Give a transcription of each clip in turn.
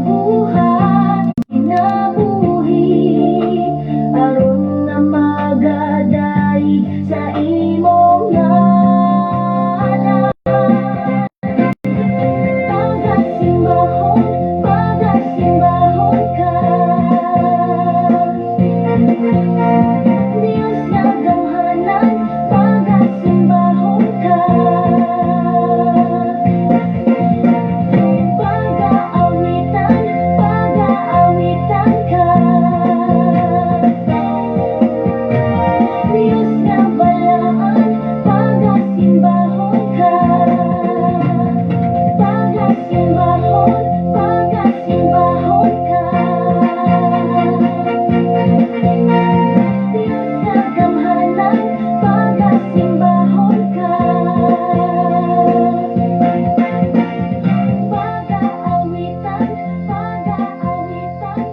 buhat kinabuhi aron na magadaig sa imong ngalan. Pagasimbahon ka, Diyos nga gamhanan. Pagasimbahon ka, pag-aawitan ka, Diyos nga balaan. Pagasimbahon ka, pagasimbahon ka, Diyos nga gamhanan. Pagasimbahon ka, pag-aawitan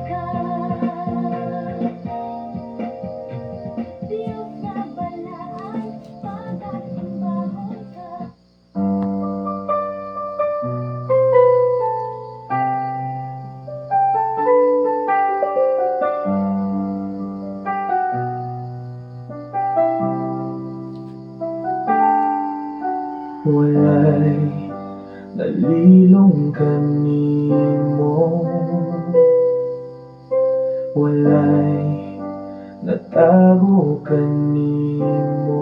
ka, Diyos nga balaan. Pagasimbahon ka. Walay nalilong kanimo, walay natago kanimo.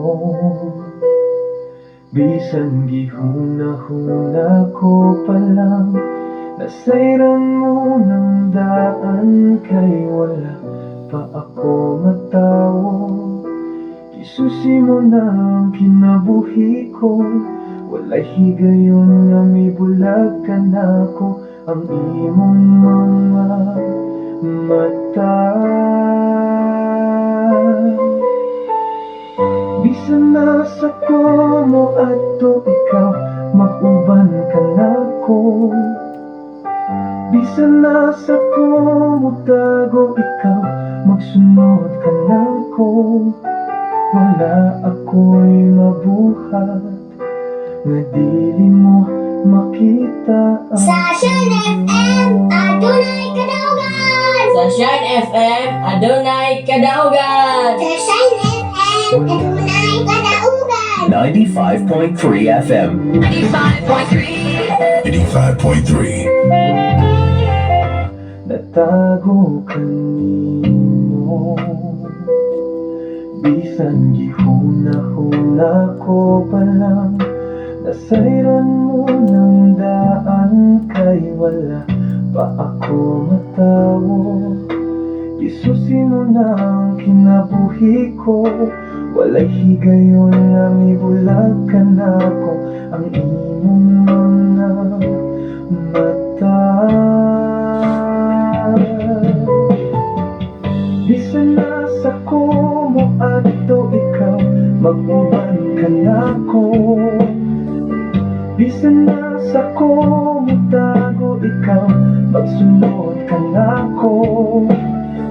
Bisan gihuna-huna ko pa lang, nasayran mo ng daan, kay wala pa ako matawo. Isusi mo na ang kinabuhi ko, walay higayon nga may bulag ka na ko. Ang imong mga mata, bisan nasa ko mo ato ikaw, mag-uban ka na ko. Bisan nasa ko mo tago ikaw, magsunod ka na ko. Wala ako'y mabuhat nga dili mo makita ang Sa Shine FM, adunay kadaugan! Sa Shine FM, adunay kadaugan! Sa Shine FM, adunay kadaugan! 95.3 FM. 85.3 85.3. natago kanimo. Bisan gihuna-huna ko pa lang, nasayran mo ng daan, kay wala pa ako matawo. Isusi mo na ang kinabuhi ko, walay higayon nga may bulag ka na ko. Ang imong mga mata, bisan nasa ko mo ato ikaw, mag-uban ka na ko. Bisan nasa ko mo tago ikaw, magsunod ka na ko.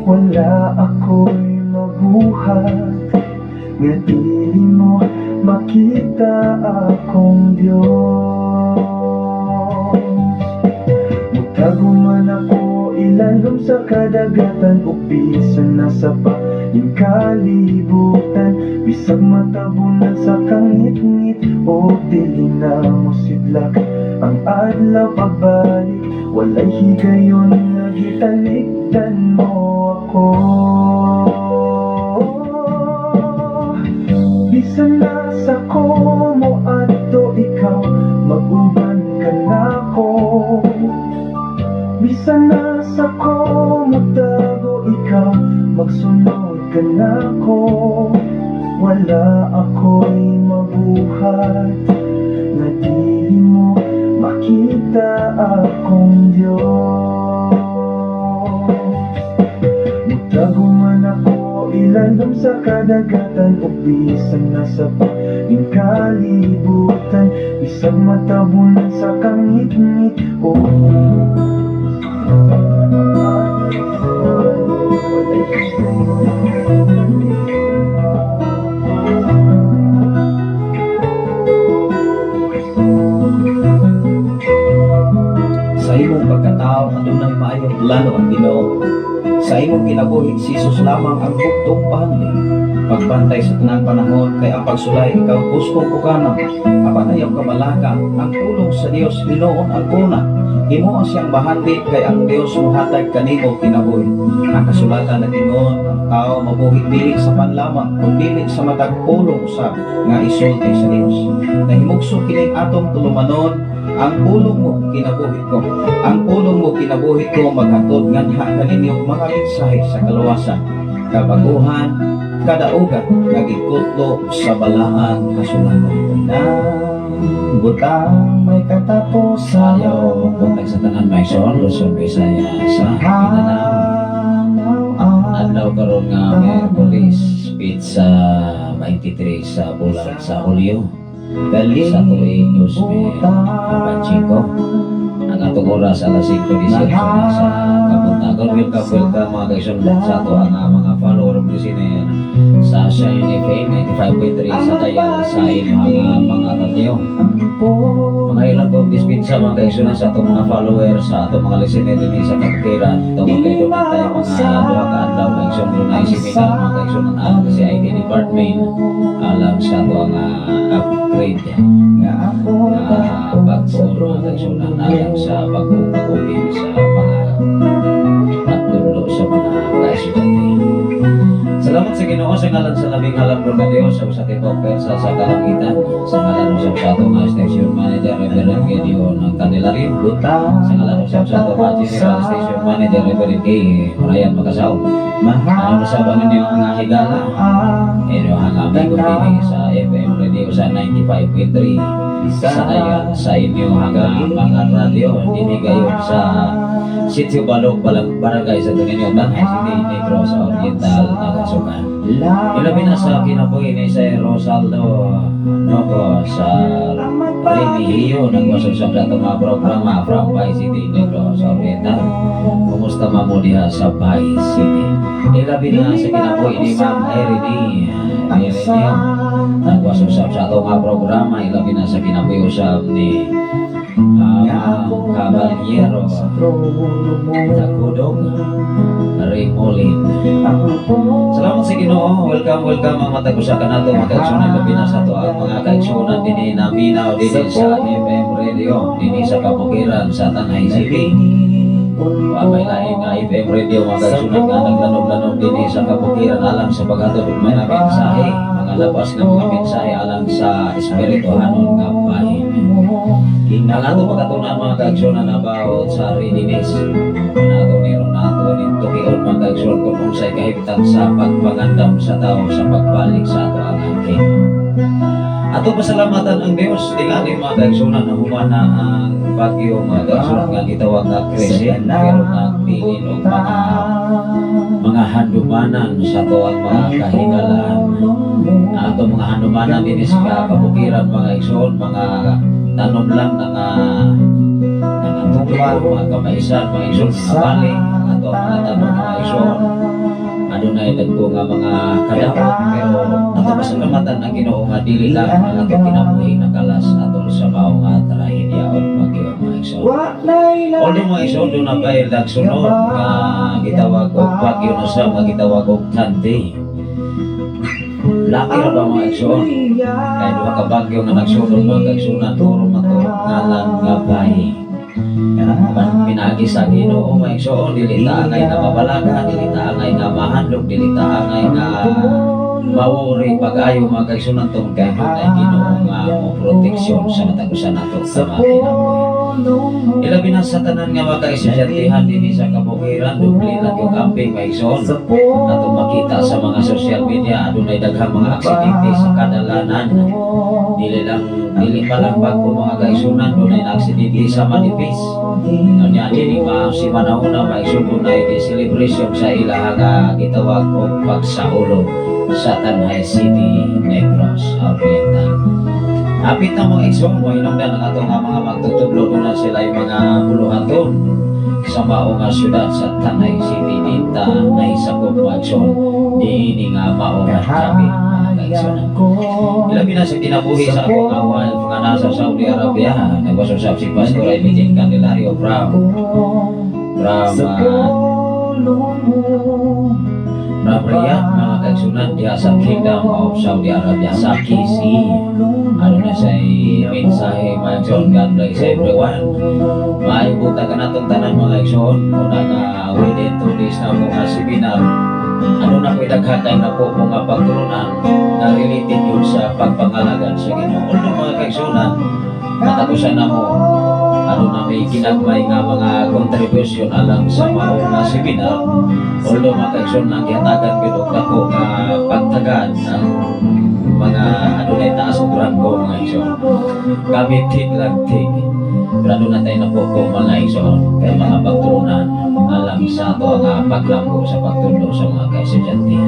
Wala ako'y mabuhat nga dili mo makita akong Diyos. Mutago man ako ilalom sa kadagatan, o bisan nasa paling kalibutan. Bisag matabunan sa kangit-ngit, o dili na mo sidlak ang adlaw pagbalik. Walay higayon nga gitalikdan mo ako. Bisan nasa ko mo ato ikaw, mag-uban ka na ko. Bisan nasa ko mo tago ikaw, magsunod ka na ko. Wala ako'y mabuhat nga dili mo makita akong Diyos. Mutago man ako ilalom sa kadagatan, o bisan nasa paling kalibutan. Bisag matabunan sa kangit-ngit, o Sa imong pagkatao, adunay maayong plano ang Ginoo. Sa imong kinabuhi, si Jesus lamang ang buktong pahandling. Pagbantay sa tanang panahon, kay ang pagsulay ikaw gusto ko kanang apan ayaw kabalaka, ang pulong sa Dios Ginoon ang kuna. Himo siyang bahandi kay ang Dios mohatag kanimo kinabuhi. Ang kasulatan na Ginoo, ang tao mabuhi dili sa panlamang kundi sa matag pulong sa nga isulti sa Dios. Nahimugso kining atong tulumanon, ang pulong mo kinabuhi ko. Ang pulong mo kinabuhi ko maghatod nganha kaninyong mga mensahe sa kaluwasan, kabaguhan, kadaugan, nagikutlo sa balaan kasulatan. Nang butang may katapusan, Ayaw kontag sa tanan may son, Luzon, Visaya, sa Mindanao. Adlaw karon nga Merkulis, speech sa 23 sa bulan sa Hulyo. Sa tuig 2025. Ang atong oras alas 5:18 na sa Kabuntagon. Welcome mga kaisun sa ato ang mga follower of Lucina sa Shine FM 95.3 sa tayo sa inyong mga tatyo. Mga ilang kong dispensa mga kaisun sa atong mga followers, sa atong mga listener din sa Kapikiran. Ito mga kaisun na tayo mga duha ka adlaw kaisun lunay seminar mga kaisun ang si IT department alam sa ato ang upgrade nga pagtuon mga kaisun alam sa pagpupagupin sa mga pagtulo sa mga kaestudyante. Salamat sa Ginoo sa ngalan sa labing alam ron na Dios sa usa kay kompensa sa kalangitan, sa ngalan usab sa ato nga station manager Reverend Gideon ng Candelario, sa ngalan usab sa ato nga general station manager Reverend K. Ryan Makasaw. Ano sa bangin niyo ang higala? Ero ang amigo din sa FM radio sa 95.3 sa dayon sa inyo mga radio dini gayon sa Sitio Balog Barangay sa Tuninyo Tanay City Negros Oriental Nagasukan. Ilabi na sa kinabuhi ni sa Rosaldo Noco sa Remigio nagwasusap sa itong mga programa from Bay City Negros Oriental. Kumusta mo diha sa Bay City? Ilabi na sa kinabuhi ni Ma'am Erini nagwasusap sa itong mga programa. Ilabi na sa kinabuhi usap ni Caballero Takudog Remolin. Salamat sa Ginoo. Welcome ang matagusakan nato mga kaigsunan labi na sa to ang mga kaigsunan dinhi na minaw dinhi sa FM radio dinhi sa Kabukiran sa Tanay City. Wabay lain nga FM radio mga kaigsunan nga naglanog-lanog dinhi sa Kabukiran alang sa paghatod og mga mensahe, mga labas nga mga mensahe alang sa espirituhanon nga bahin. Ang ato pagkatunan mga kaigsunan about sa readiness. Nato niron nato nito kiyon mga kaigsunan kung unsay kahimtang sa pagpangandam sa tao sa pagbalik sa ato ang angkin. Ato pasalamatan ang Dios tingani mga kaigsunan na humana ang bagyo mga kaigsunan nga gitawag nga Crescent pero nagbilin og mga handumanan sa to ang mga kahingalaan. Ato mga handumanan din sa Kabukiran mga kaigsunan mga tanom lang nga tungkol mga kamaisan, mga isyon, mga bali, ato mga tanom mga isyon. Adunay dagko nga mga kadapot, pero ato pasalamatan ang Ginoo nga dili lang ang ato kinabuhi na kalas ato sa mao nga trahedya o bagyo mga isyon. Although mga isyon doon na bayil nagsunod nga gitawag og bagyo na sa nga gitawag og Tante. Laki ra ba mga isyon? Kaya duha ka bagyo nga nagsunod mga kaigsunan puro mato ngalan nga bayi. Pinagi sa Ginoo mga igsoon dili ta angay nga mabalaga, dili ta angay nga mahandog, dili ta angay nga mawuri pag-ayo mga kaigsunan tong kay Ginoo nga mo proteksyon sa matagusan nato sa mga kinabuhi. Ilabi na sa tanan nga mga kaestudyantehan dinhi sa Kabukiran dubli lang yung camping mga igsoon. Ato makita sa mga social media adunay daghang mga aksidente sa kadalanan. Dili pa lang bago mga kaigsunan dunay na aksidente sa manipis. Nya dili si manahuna maigsuon na di celebration sa ilaha nga gitawag og pagsaulo sa Tanay City Negros Oriental. Hapit na mga igsoon mo hinungdan ang ato nga mga magtutublo na sila yung mga buluhaton sa mao nga syudad sa Tanay City dinta na isakop mga igsoon diini nga mao nga traffic mga kaigsunan. Ilabi na sa kinabuhi sa akong awan nga nasa Saudi Arabia nagwasusap si Pastor Emilien Candelario from sa pulong mo. Riyadh, mga kaigsunan diha sa Kingdom of Saudi Arabia sa KC. Ano na siya mensahe, mga kaigsunan, God bless everyone. Maibuta ka na itong tanan, mga kaigsunan. Muna nga within 2 days na mga seminar, ano na ko'y daghatay na po mga pagturunan na related yun sa pagpangalagan sa Ginoo. Although mga kaigsunan, matapusan na mo, ano na may ginagmay nga mga contribution alang sa mga seminar. Although mga kaigsunan, ang gihatagan ko doon ako nga pagtagaan ng mga ano na itaas ang grangko, mga kaigsunan. Gamit tig lang tig. Pero na tayo na po mga kaigsunan, kaya mga pagturunan alang sa ito ang paglambo sa pagtulo sa mga kaistudyante.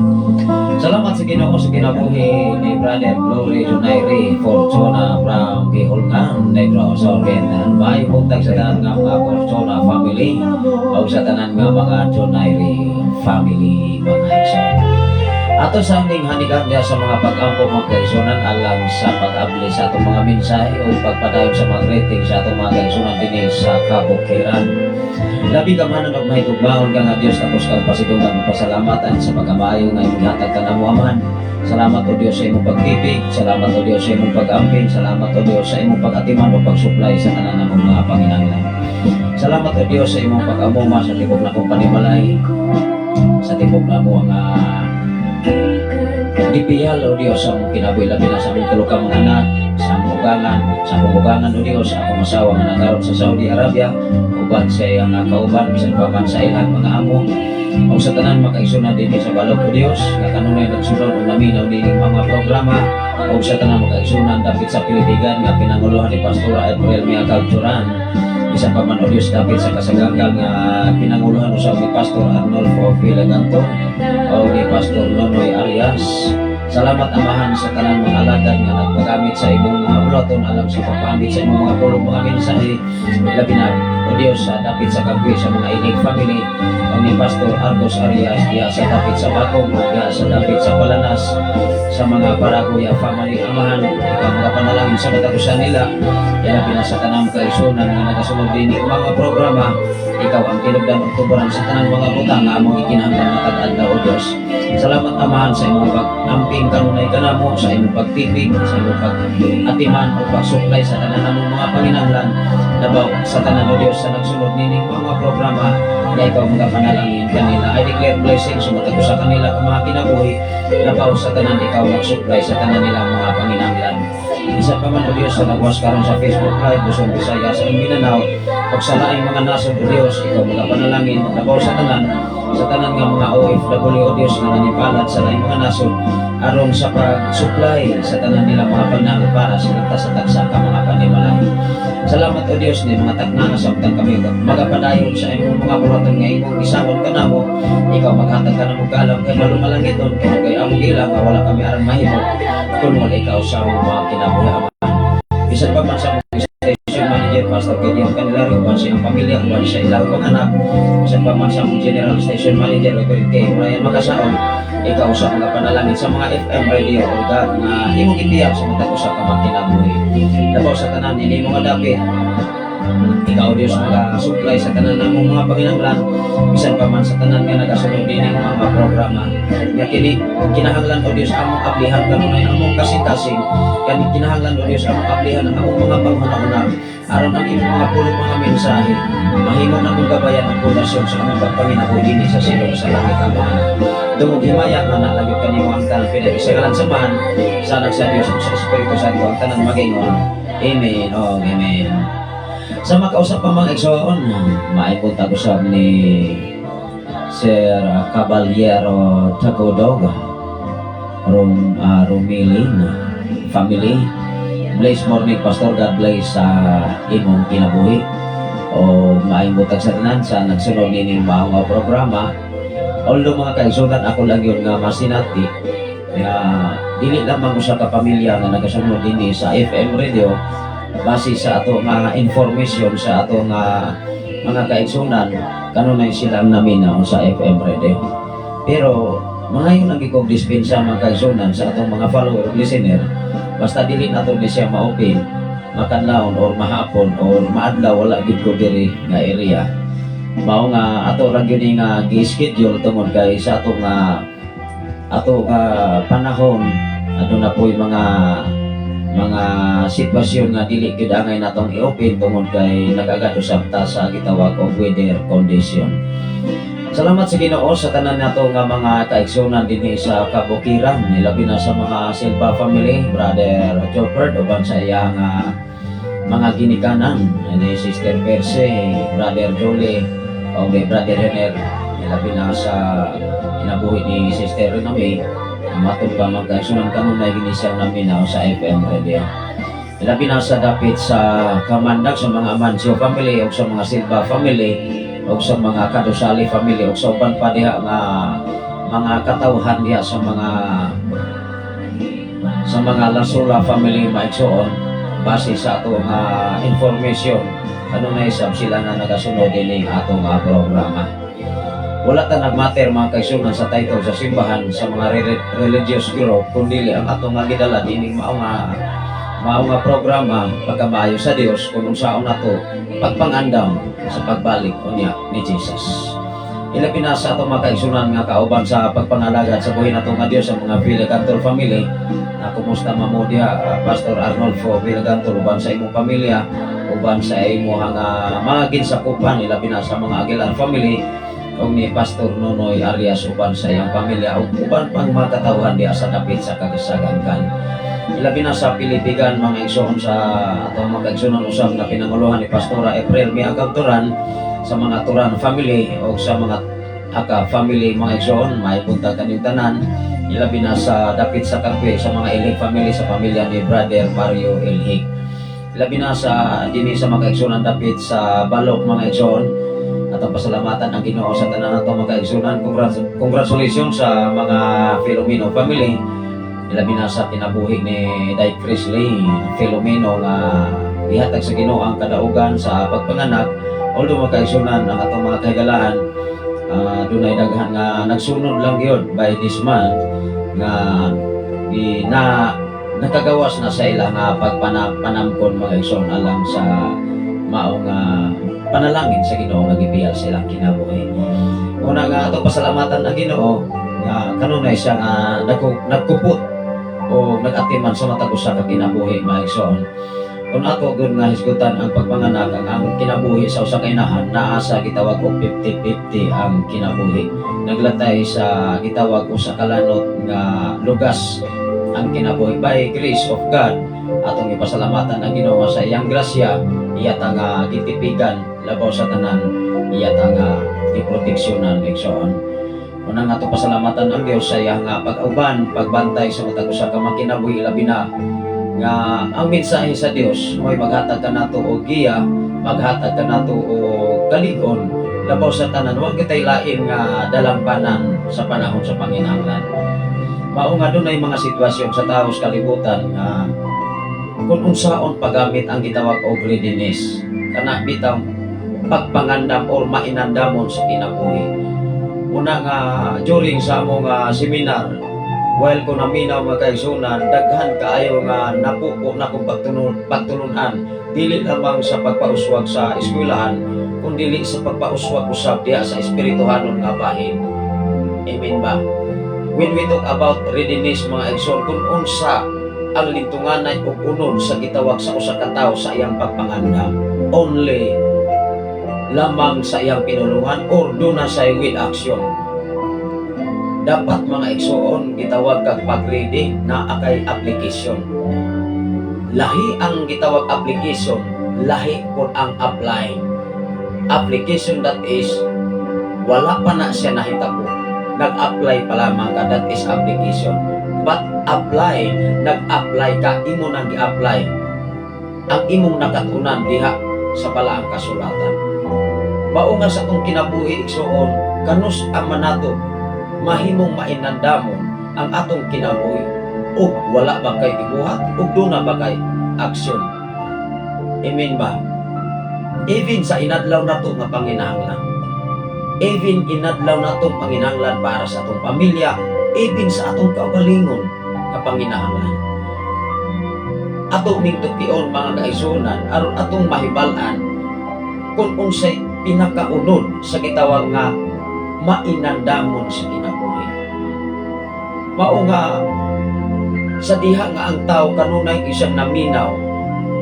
Salamat sa Ginoo sa kinabuhi ni Brother Glory Junairi Fortuna from Bihulgan, Negros Oriental. May buntag sa tanan nga mga Fortuna family o sa tanan nga mga Junairi family, mga kaigsunan. Ato sa aming hanigang niya sa mga pag-ampo mga kaigsunan alang sa pag-abli sa atong mga mensahe o pagpadayon sa mga rating sa atong mga kaigsunan din sa kabukiran. Labi ka man ang mahitugmaon ka nga Diyos tapos kang pasitungan ng pasalamatan sa pagkamayo nga iyong hatag ka na muaman. Salamat o Diyos sa imong pag-ibig, salamat o Diyos sa imong pag-amping, salamat o Diyos sa imong pag-atiman o pag-supply sa tanan ng mga panginahanglan. Salamat o Diyos sa imong pag-amuma sa tibok na kong panimalay, sa tibok na mo ang dipiyal o Diyos sa mong kinabuhi-labi na sa mong tulukang mga anak, sa hubugangan o Diyos, akong masawa nga nagaroon sa Saudi Arabia, uban sa iyang kauban, bisan pa man sa ilang mga amo, o sa tanan makaigsunan din sa balog o Diyos, nga kanunay nagsunod o naminaw din mga programa, o sa tanan makaigsunan dapit sa pilitigan nga pinanguluhan ni Pastora April Mia Kalturan, bisan pa man o Diyos dapit sa kasaganggang nga pinanguluhan usab ni Pastor Arnolfo Villaganto o ni Pastor Nonoy Arias. Salamat amahan sa tanang mga alagad nga nagpagamit sa imong mga buloton alam sa pagpamit sa imong mga pulong mga mensahe. Labi na o Diyos sa dapit sa kabwi sa mga inig family o ni Pastor Argos Arias diya sa dapit sa Bakong o diya sa dapit sa Palanas sa mga Paraguya family amahan ikaw mga panalangin sa katapusan nila. Labi na sa tanang kaigsunan nga nagasunod din mga programa ikaw ang tinugdan o tuburan sa tanang mga butang nga among ikinahanglan na tag-adlaw o Diyos. Salamat amahan sa imong pag-amping kanunay kanamo, sa imong pagtipig, sa imong pag-atiman o pag-supply sa tanan namong mga panginahanglan. Labaw sa tanan o Diyos sa nagsunod nining mga programa na ikaw mga panalangin kanila. I declare blessings sumatag sa kanila ang mga kinabuhi. Labaw sa tanan ikaw mag-supply sa tanan nila mga panginahanglan. Isa pa man o Diyos sa nagwas karon sa Facebook Live, Luzon, Visayas, sa Mindanao, pagsalaing mga nasod o Diyos, ikaw mga panalangin, labaw sa tanan nga mga OFW o Diyos na nanipalat sa laing mga nasod aron sa pag-supply sa tanan nila mga panahon para sa tagsa ka mga panimalay. Salamat o Diyos ni mga takna sa utang kami magapadayon sa imong mga buloton nga imong isawon ka na mo, ikaw maghatag ka na mo kalam kay malumalangit doon kay among ilang nga wala kami aron mahimo kung wala ikaw sa mga kinabuhi. Bisan pa man sa station manager, Pastor Gideon Candelario, uban siya ang pamilya, uban siya ilang mga anak, bisan pa man sa general station manager, Reverend K. Brian Makasaon, ikaw sa mga panalangin sa mga FM radio o God na imong itiyak sa mga sa kamakinabuhi. Labaw sa tanan, hindi mga dapit, ikaw Diyos mag-supply sa tanan ng mga panginahanglan, bisan pa man sa tanan nga nagasunod din ng mga programa. Nga kinahanglan o Diyos among ablihan kanunay among kasing-kasing, kinahanglan o Diyos among ablihan ang among mga panghuna-una aron ang imong mga pulong mga mensahe mahimo na mong gabayan ang pundasyon sa among pagpanginabuhi dinhi sa silong sa langit amahan. Dungog himaya nga nalagip kanimo ang tanan pinag-isagalan samahan sa sa Diyos sa Espiritu Santo ang tanan magingon. Amen. Oh, amen. Sa makausap pa mga igsoon, maipunta ko sa ni Sir Caballero Tacodog Rumiling family. Bless morning Pastor, God bless sa imong kinabuhi o maimbutag sa tanan sa nagsunod nining mga programa. Although mga kaigsunan ako lang yun nga masinati nga dili lamang usa ka pamilya nga nagasunod dinhi sa FM radio base sa ato nga information sa ato nga mga kaigsunan kanunay silang naminaw sa FM radio. Pero mga yun ang ikong dispensa mga kaigsunan sa atong mga follower listener, basta dili nato ni siya ma-open makanlaon or mahapon or maadlaw wala gid ko diri nga area. Mao nga ato ra gyud nga gi-schedule tungod kay sa ato nga panahon aduna po'y mga sitwasyon nga dili gyud angay natong i-open tungod kay nagagadusab ta sa gitawag og weather condition. Salamat sa Ginoo sa tanan nato nga mga kaigsunan dinhi sa kabukiran, labi na sa mga Silva family, Brother Jobert uban sa iyang mga ginikanan, ni Sister Perse, Brother Jolie, o Brother Renner, labi na sa inabuhi ni Sister Rename, matod pa magkaigsunan kanon na ginisang namin sa FM radio. Labi na sa dapit sa kamandag sa mga Amancio family o sa mga Silva family o sa mga Kadusali family o sa uban pa diha nga mga katawhan diha sa mga Lasula family maigsoon base sa ato nga information ano na isab sila na nagasunod din ato nga programa. Wala ta nagmatter mga kaigsunan sa title sa simbahan sa mga religious group kundi ang ato nga gidala dining mao nga programa pagkamayo sa Dios kung unsaon nato pagpangandam sa pagbalik unya ni Jesus. Ilabi na sa ato mga kaigsunan nga kauban sa pagpangalagad sa buhi nato nga Dios sa mga Villagantor family. Kumusta mamo diha Pastor Arnolfo Villagantor uban sa imong pamilya, uban sa imong mga ginsakupan ilabi na sa mga Aguilar family ug ni Pastor Nonoy Arias uban sa iyang pamilya ug uban pang mga katawhan diha sa dapit sa Kagasagangkan. Ilabi na sa Pilipigan mga igsoon sa atong mga igsoon usab na pinanguluhan ni Pastora April Miagabturan sa mga Turan family o sa mga Aka family mga igsoon may punta kanilang tanan. Ilabi na sa dapit sa Kagwe sa mga Ilhig family sa pamilya ni Brother Mario Ilhig. Ilabi na sa dinhi sa mga igsoon dapit sa Balok mga igsoon at ang pasalamatan ang Ginoo sa tanan nato mga igsoon. Congratulations sa mga Filomeno family. Ilabi na sa kinabuhi ni Dai Crisley Filomeno nga ihatag sa Ginoo ang kadaugan sa pagpanganak. Although magkaigsunan ang atong mga kahigalahan, dunay daghan nga nagsunod lang gyud by this month nga nakagawas na sa ila nga pagpanamkon mga igsoon alang sa maong panalangin sa Ginoo nga gibiyag sa ilang kinabuhi. Una nga atong pasalamatan ang Ginoo nga kanunay siya nga nagkupot o nag-atiman sa matag usa ka kinabuhi mga igsoon. Kung ato gud nga hisgutan ang pagpanganak ang kinabuhi sa usa ka inahan naa sa gitawag og 50-50 ang kinabuhi. Naglatay sa gitawag usa ka lanot nga lugas ang kinabuhi by grace of God. Atong ipasalamatan ang Ginoo sa iyang grasya iya ta nga gitipigan labaw sa tanan iya ta nga giproteksyonan igsoon. Unang ato pasalamatan ang Dios sa iyang pag-auban, pagbantay sa matag usa ka makinabuhi labi na nga ang mensahe sa Dios mo'y maghatag ka nato og giya, maghatag ka nato og kalig-on labaw sa tanan wa kitay lain nga dalampanan sa panahon sa panginahanglan. Mao nga dunay mga sitwasyon sa tawo sa kalibutan nga kung unsaon paggamit ang gitawag og readiness kana bitaw pagpangandam or mainandamon sa kinabuhi. Una nga during sa among seminar while ko naminaw mga kaigsunan, daghan kaayo nga napupo na kong pagtulunan dili lamang sa pagpauswag sa eskwelahan kundi sa pagpauswag usab diha sa espirituhanon nga bahin. Amen ba? When we talk about readiness mga igsoon, kung unsa ang lintunganay ug unod sa gitawag sa usa ka tawo sa iyang pagpangandam only lamang sa iyang pinulungan or duna sa with action. Dapat mga igsoon gitawag kag pag-ready na akay application. Lahi ang gitawag application, lahi po ang apply. Application that is wala pa na siya nahitabo. Nag-apply pa lamang ka, that is application. But apply, nag-apply ka, imo nang gi-apply ang imong nakatunan diha sa balaang kasulatan. Mao nga sa atong kinabuhi igsoon, kanus ang manato mahimong mainandamon ang atong kinabuhi ug wala ba kay ibuhat ug duna ba kay aksyon. Amen ba? Even sa inadlaw nato nga panginahanglan, even inadlaw nato panginahanglan para sa atong pamilya, even sa atong kaugalingon nga panginahanglan, atong ning tution mga kaigsunan aron atong mahibal-an kung unsay pinakaunod sa gitawag nga mainandamon sa kinabuhi. Mao nga sa diha nga ang tao kanunay isang naminaw,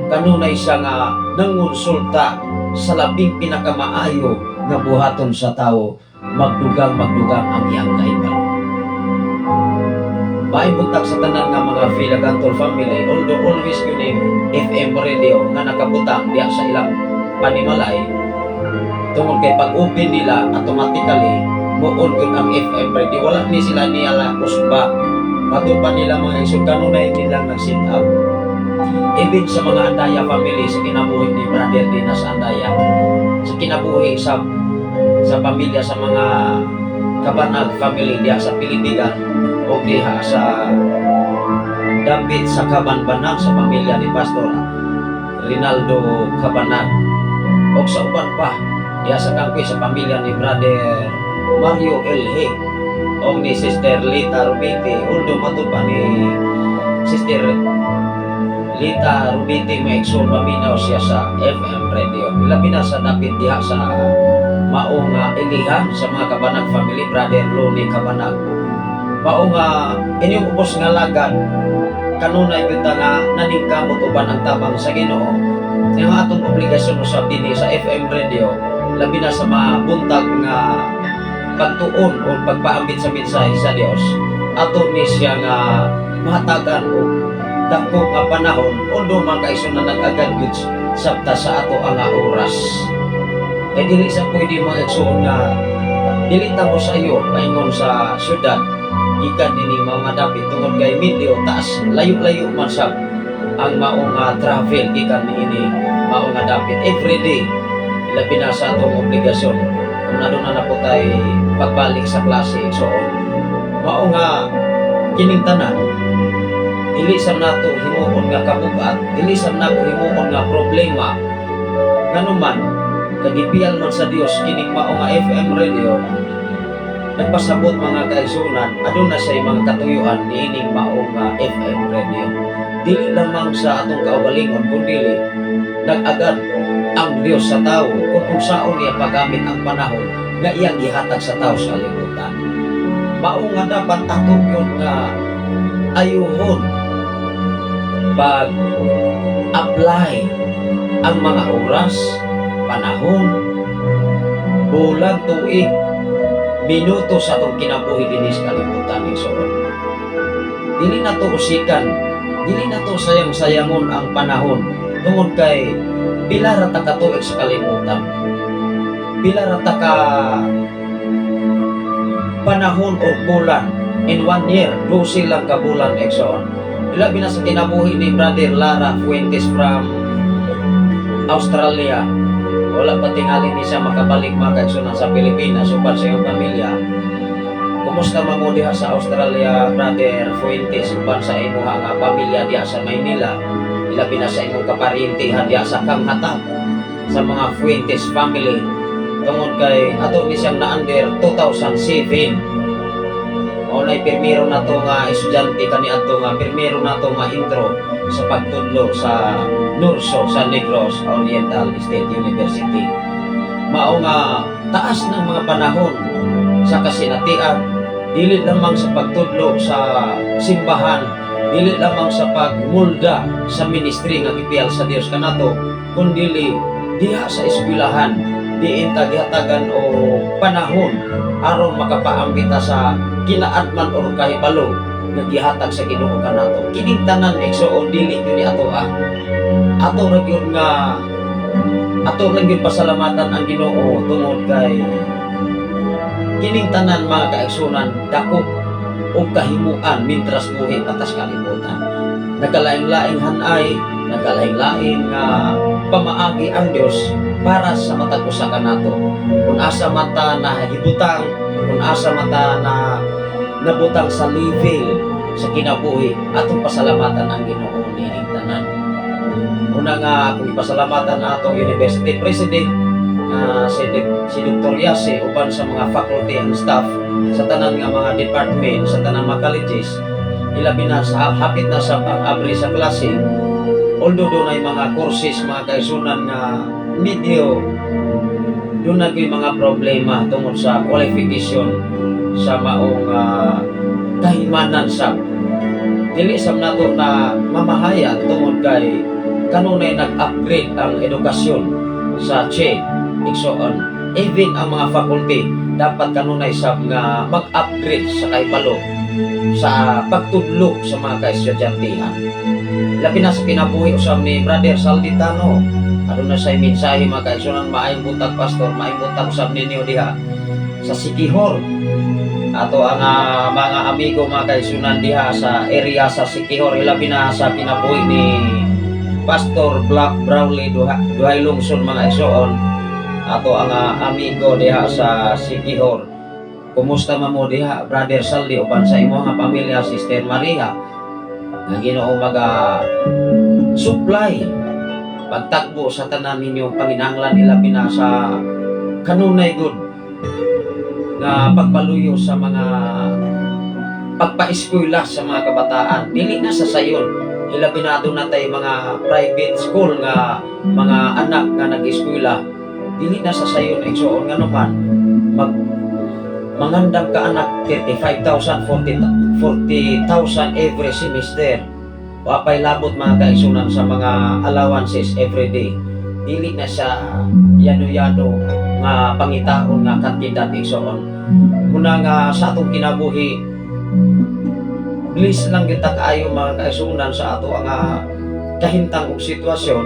kanunay siya nga nangonsulta sa labing pinakamaayo nga buhaton sa tao, magdugang ang iyang kahibalo. Maibutag sa tanan nga mga Filagantol family, although always yun FM radio nga nakabutang diya sa ilang panimalay, tungkol kay pag-open nila, automatically muon gud ang FM radio. Wala ni sila niyala kusba. Matupan nila mga isog kanunay nilang nag-sit up. Even sa mga Andaya family, sa kinabuhi ni Brother Dinas Andaya, sa kinabuhi sa pamilya sa mga Kabanag family diya sa Pilipinas o diha sa David sa Kabanbanag sa pamilya ni Pastor Rinaldo Kabanag o sa uban pa diya sa Kangkoy sa pamilya ni Brother Mario Elhe o ni Sister Lita Rubiti, although matupa ni Sister Lita Rubiti may eksul maminaw siya sa FM radio. Labi na sa David diha sa maong ilihan sa mga Kabanag family, Brother Loni Kabanag. Maong inyong ubos nga lagad, kanunay kita nga naningkamot uban ang tabang sa Ginoo. Yung atong obligasyon usab dinhi sa FM radio, labi na sa mga buntag nga pagtuon o pagpaambit sa mensahe sa Dios. Ato ni siya nga mahatagan o dako nga panahon, although mga kaison na nag-agad gud sabta sa ato ang oras. Kaya dili sa pwede mga igsoon nga dili ta mo sa iyo paingon sa syudad gikan dining mga dapit tungod kay medyo taas layo-layo man sab ang maong travel gikan niini maong dapit everyday. Labi na sa atong obligasyon kung naduna na po tayo pagbalik sa klase igsoon maong kining tanan dili sa nato himuon nga kabugat, dili sa nato himuon nga problema nganuman kagipiyal man sa Dios kining mao nga FM radio nagpasabot mga kaigsunan aduna say mga katuyuan niining mao nga FM radio. Dili lamang sa atong kaugalingon kundi nag-agad ang Dios sa tao kung unsaon niya paggamit ang panahon nga iyang gihatag sa tao sa kalibutan. Mao nga dapat atong yun nga ayuhon pag-apply ang mga oras, panahon, bulan, tuig, minuto sa atong kinabuhi dinhi sa kalibutan ng Soron. Dili na to usikan, dili na to sayang-sayangon ang panahon tungod kay pila ra ta ka tuig sa kalibutan. Pila ra ta ka panahon o bulan in 1 year, 12 lang ka bulan ekson. Ilabi na sa kinabuhi ni Brother Lara Fuentes from Australia. Wala pa tingali ni siya makabalik mga kaigsunan sa Pilipinas uban sa iyong pamilya. Kumusta man mo diha sa Australia, Brother Fuentes, uban sa imo nga pamilya diha sa Maynila, ilabi na sa imong kaparintihan diha sa Kanghatag sa mga Fuentes family. Tungod kay ato ni siyang na-under 2007. Onay pirmiro na to nga estudyante kani ato nga pirmiro na to nga intro sa pagtudlo sa Nurso sa Negros Oriental State University. Mao nga taas ng mga panahon sa kasinatian, dili lamang sa pagtudlo sa simbahan, dili lamang sa pagmulda sa ministry nga gipiyal sa Dios kanato, kundi diha sa eskwelahan diin ta gihatagan o panahon aron makapaambita sa kinaatman or kahibalo nga gihatag sa Ginoo kanato. Kining tanan igsoon dili gyud ni ato ato ra gyud nga ato ra gyud pasalamatan ang Ginoo tungod kay kining tanan mga kaigsunan dako o kahimuan mintras buhi patas kalibutan. Nagkalaing-laing hanay, nagkalaing-laing pamaagi ang Dios para sa matag usa kanato. Kung asa mata na hibutang, kung asa mata na nabutang sa level sa kinabuhi, atong pasalamatan ang Ginoo nining tanan. Una nga akong pasalamatan atong University President si Dr. Yase uban sa mga faculty and staff sa tanan nga mga department, sa tanan mga colleges, ilabi na sa hapit na sa pag-abri sa klase. Although doon ay mga courses, mga kaisunan nga medyo doon na ko'y mga problema tungod sa qualification sa maong kahimanan sa dili sab nato na mamahayan tungod kay kanunay nag-upgrade ang edukasyon sa CHE igsoon. Even ang mga faculty dapat kanunay sab nga mag-upgrade sa kahibalo sa pagtudlo sa mga kaestudyantihan. Labi na sa kinabuhi usab ni Brother Salditano, ano na say mensahe mga kaigsunan, maayong buntag pastor, maayong buntag usab ninyo diha sa Sikihor. Ato ang mga amigo mga kaigsunan diha sa area sa Sikihor, labi na sa kinabuhi ni Pastor Black Brawley duhay lungsod mga igsoon. Ato ang amigo diha sa Sikihor. Kumusta man mo diha Brother Saldi uban sa imo nga pamilya, Sister Maria, nga Ginoo supply pagtakbo sa tanan ninyong panginahanglan nila pinasa kanunay good nga pagpaluyo sa mga pagpa-eskwela sa mga kabataan. Dili na sa sayon, ilabi na doon natay mga private school nga mga anak nga nag-eskwela. Dili na sa sayon igsoon nga naman mangandam ka anak 35,000, 40,000 every semester. Wapay labot mga kaigsunan sa mga allowances every day. Dili na sa yano-yano nga pangitaon nga kantidad igsoon. Muna nga sa atong kinabuhi, please lang kita kaayo mga kaigsunan sa ato ang kahintang og sitwasyon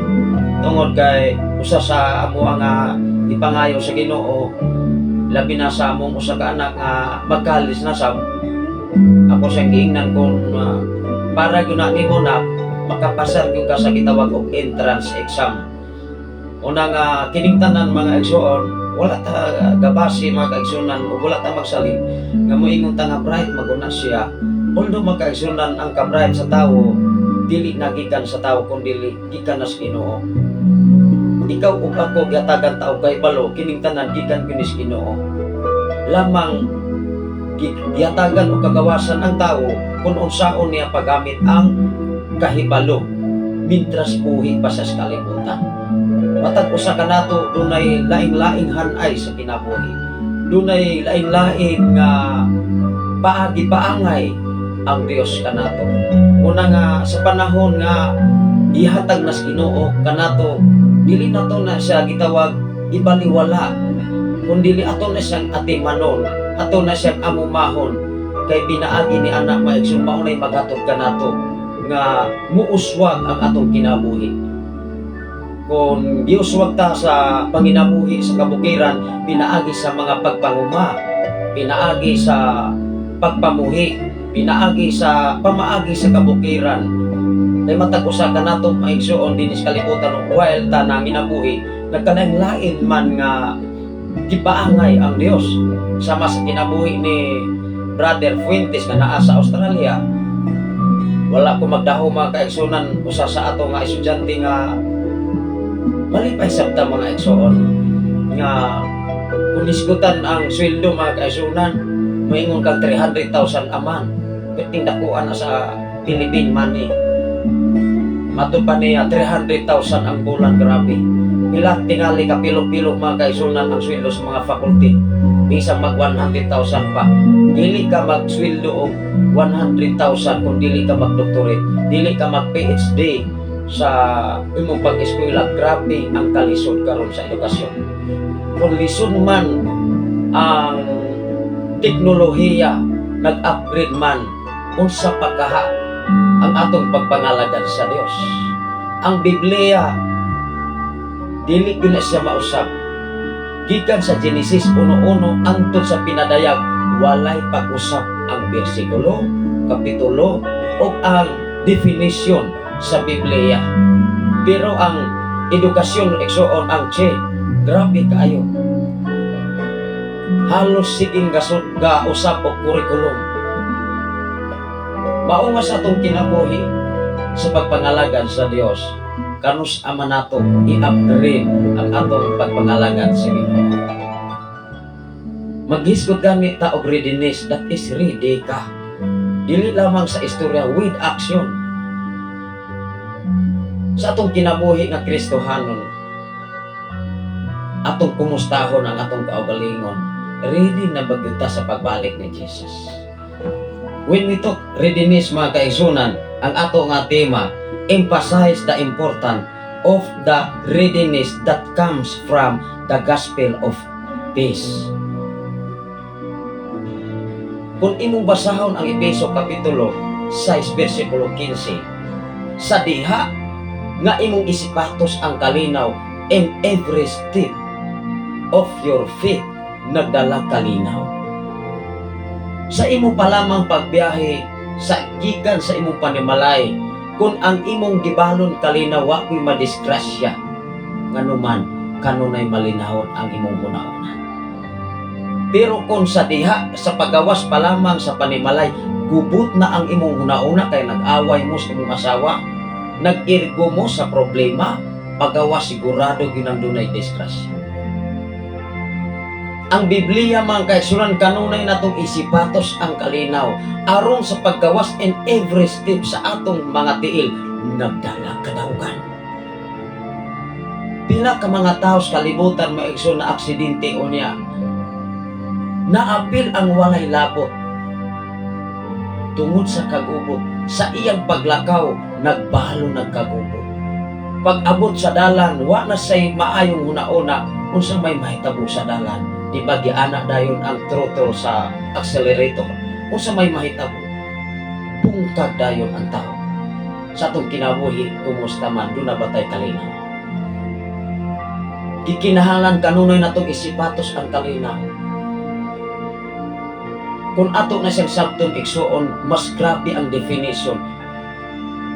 tungod kay usa sa amo ang ipangayo sa Ginoo. Labi na sa among usa ka anak nga magkalis na sab. Ako siyang giingnan kung para yun na nimo na makapasar yung ka sa gitawag og entrance exam. Una nga kining tanan mga igsoon, wala ta gabasi mga kaigsunan o wala ta magsalin nga moingon ta nga bright maguna siya. Although mga kaigsunan ang ka-bright sa tawo dili nagikan sa tawo kundi gikan na sa Ginoo. Ikaw ug ako gatagan tao kay balo kining tanan gikan kinis Ginoo. Lamang giyatagan o kagawasan ang tao kung unsaon niya paggamit ang kahibalo mintras buhi pa sa kalibutan. Matag usa ka nato dunay laing-laing hanay sa kinabuhi. Dunay laing-laing nga paagi-paangay ang Dios kanato. Una nga sa panahon nga ihatag na sa Ginoo kanato, dili nato na siya gitawag ibaliwala, kundi ato na siyang atimanon, ato na siyang amumahon kay binaagi ni anak maigsoon maunay maghatod kanato nga muuswag ang atong kinabuhi. Kung giuswag ta sa panginabuhi sa kabukiran, pinaagi sa mga pagpanguma, pinaagi sa pagpamuhi, pinaagi sa pamaagi sa kabukiran. Kay matag usa ka natong maigsoon dinis kalibutan while ta nang ginabuhi, nagkalain-lain man nga gipaangay ang Dios. Sama sa kinabuhi ni Brother Fuentes nga naa sa Australia. Wala ko magdaho mga kaigsunan usa sa ato nga estudyante nga malipay sabta mga igsoon nga kung isgutan ang sweldo mga kaigsunan moingon kag 300,000 a month. Piting dakuan na sa Philippine money. Matud pa niya 300,000 ang bulan, grabe. Pila tingali ka pilo-pilo mga kaigsunan ang sweldo sa mga faculty. Bisang mag 100,000 pa. Dili ka magsweldo og 100,000 kung dili ka magdoktorate, dili ka mag PhD sa imong pag-eskwela. Grabe ang kalisod karon sa edukasyon. Kung lisod man ang teknolohiya, nag-upgrade man, unsa pagkaha ang atong pagpangalagan sa Dios. Ang Biblia dili gyud siya mausab. Gikan sa Genesis 1:1 angtod sa pinadayag, walay pag-usap ang bersikulo, kapitulo o ang definition sa Biblia. Pero ang edukasyon igsoon ang CHE, grabe kaayo. Halos siging ga-usap og kurikulum. Mao nga sa atong kinabuhi sa pagpangalagan sa Dios, kanus ama nato i-upgrade ang atong pagpangalagan sa Ginoo. Maghisgot gani ta og readiness, that is ready ka. Dili lamang sa istorya, with action. Sa atong kinabuhi nga Kristohanon, atong kumustahon ang atong kaugalingon, ready na bagyuta sa pagbalik ni Jesus. When we talk readiness, mga kaigsunan, ang ato nga tema emphasize the importance of the readiness that comes from the gospel of peace. Kung imong basahon ang Efeso Kapitulo 6 versikulo 15, sa diha nga imong isipatos ang kalinaw in every step of your faith nagdala kalinaw. Sa imo pa lamang pagbiyahe sa gikan sa imong panimalay, kung ang imong gibalon kalinaw wa ko'y madisgrasya, nganuman kanunay malinahon ang imong hunahunan. Pero kung sa diha sa pagawas pa lamang sa panimalay, gubot na ang imong hunauna kay nag-away mo sa imong asawa, nag-irgo mo sa problema, pagawas sigurado ginang dunay disgrasya. Ang Biblia, mga kaigsunan, kanunay natong isipatos ang kalinaw aron sa paggawas in every step sa atong mga tiil nagdala kadaugan. Pila ka mga tao sa kalibutan maigsoon na aksidente o niya naapil ang walay labot tungod sa kagubot. Sa iyang paglakaw nagbalo nagkagubot. Pag abot sa dalan wa na say maayong hunauna unsa may mahitabo sa dalan. Di ba giana dayon ang throttle sa accelerator? O sa may mahitabo, bungkag dayon ang tao. Sa itong kinabuhi, kumusta man, doon na ba tayo kalinaw? Gikinahanglan kanunay na itong isipatos ang kalinaw. Kung ato na siyang sabtong igsuon, mas grabe ang definition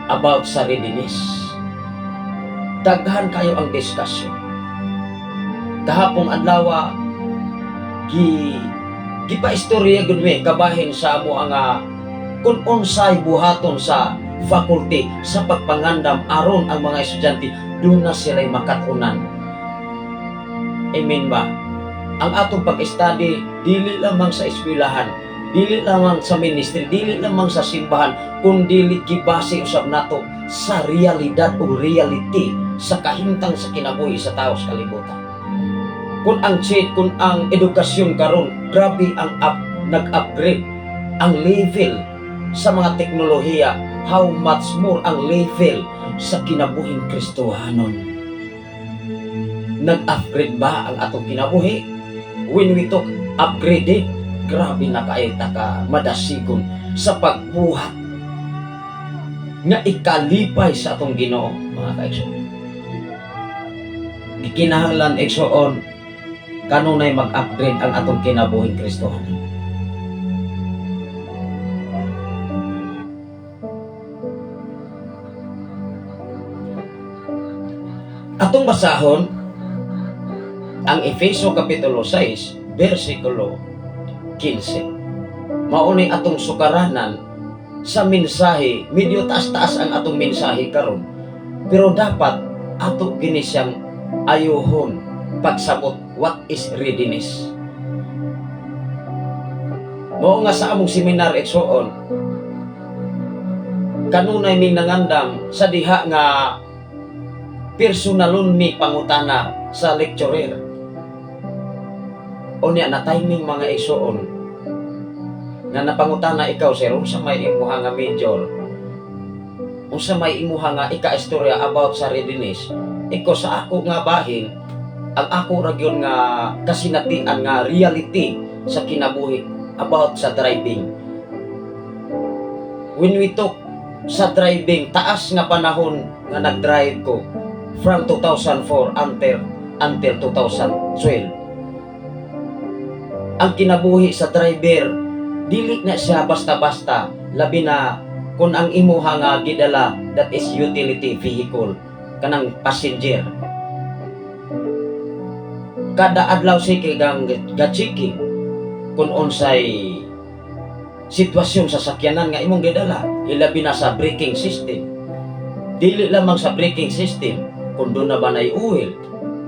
about sa readiness. Daghan kayo ang discussion. Kahapong adlaw, gipa-istorya gud mi kabahin sa amo ang kung unsay buhaton sa faculty sa pagpangandam aron ang mga estudyante doon na sila'y makatunan. Amen ba? Ang atong pag-study dili lamang sa eskwelahan, dili lamang sa ministry, dili lamang sa simbahan, kundi gibase usab nato sa realidad o reality sa kahimtang sa kinabuhi sa tao sa kalibutan. Kung ang edukasyon karon grabe ang nag-upgrade ang level sa mga teknolohiya, how much more ang level sa kinabuhing Kristohanon. Nag-upgrade ba ang atong kinabuhi? When we talk upgraded, grabe na kaita ka madasigon sa pagbuhat nga ikalipay sa atong Ginoo, mga kaigsoon. Gikinahanglan igsoon kanunay mag-upgrade ang atong kinabuhing Kristohanon. Atong basahon ang Efeso Kapitulo 6 versikulo 15. Mauni atong sukaranan sa mensahe, medyo taas-taas ang atong mensahe karon, pero dapat ato kini siyang ayuhon pagsabot what is readiness. Mao nga sa among seminar igsoon, kanunay ming nangandam sa diha nga personalon mi pangutana sa lecturer. O niya na timing mga igsoon nga napangutana ikaw sir, unsa may imuha nga major, unsa may imuha nga ika-istorya about sa readiness. Iko sa ako nga bahin, ang ako ragyon nga kasinatian nga reality sa kinabuhi about sa driving. When we talk sa driving, taas nga panahon nga nag-drive ko from 2004 until 2012. Ang kinabuhi sa driver, dili na siya basta-basta, labi na kung ang imuha nga gidala, that is utility vehicle, kanang passenger. Kada adlaw sige gang ga-checking kung unsay sitwasyon sa sakyanan nga imong gidala, ilabi na sa braking system. Dili lamang sa braking system, kung doon na ba na oil,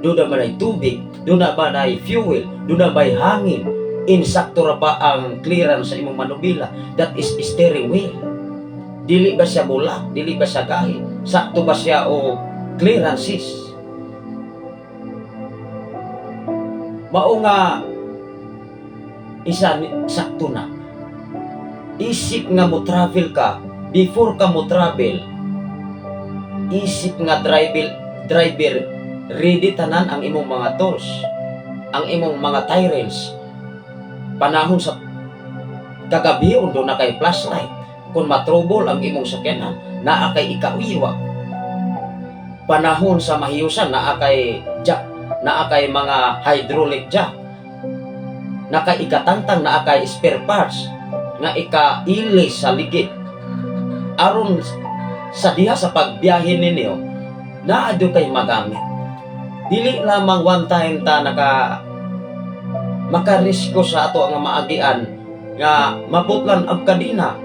doon na ba na tubig, doon na ba na fuel, doon na ba hangin, insakto ra ba ang clearance sa imong manubila, that is steering wheel. Dili ba siya bulak, dili ba siya gahi, sakto ba siya o clearances. Mao nga isa sakto na. Isip nga mo travel ka, before ka mo travel, isip nga driver ready tanan ang imong mga tools, ang imong mga tyrants. Panahon sa kagabi undo na kay flashlight, kung matrubol ang imong sakyanan, naa kay ikawiwa. Panahon sa mahiyusan, naa kay jack, naa kay mga hydraulic jack, na kay ikatangtang, naa kay spare parts, nga ikailis sa ligid. Aron sa diha sa pagbiyahe ninyo, naa do kay magamit. Dili lamang one time ta makarisko sa ato nga maagian nga maputlan ang kadina,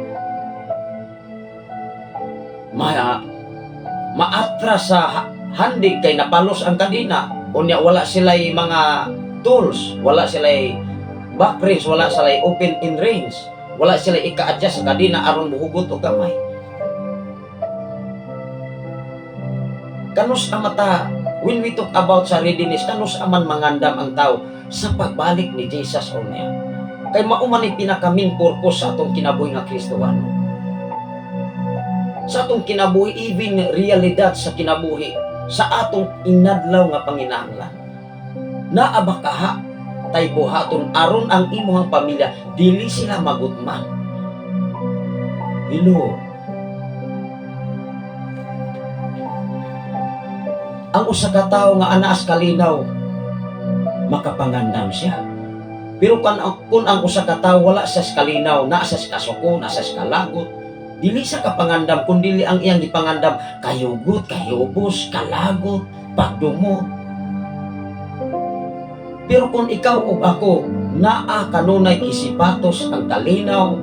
maatras sa handi kay napalos ang kadina, unya wala sila'y mga tools, wala sila'y back range, wala sila'y open in range, wala sila'y ika-adjust sa kadina aron muhugot o gamay. Kanus amata, when we talk about sa readiness, kanus aman mangandam ang tao sa pagbalik ni Jesus o niya. Kay mauman ay pinaka-main purpose sa atong kinabuhi nga Kristowano. Sa atong kinabuhi, even realidad sa kinabuhi, sa atong inadlaw nga panginahanglan. Naabakaha tay buhaton aron ang imuhang pamilya dili sila magutman. Hello. Ang usa ka tawo nga anaas kalinaw, makapangandam siya. Pero kung ang usa ka tawo wala sa kalinaw, naa sa kasuko, naa sa kalagot, dili sa kapangandam, kundi ang iyang gipangandam kayugot, kayubos, kalagot, pagdumot. Pero kung ikaw o ako, naa kanunay kisipatos ang kalinaw,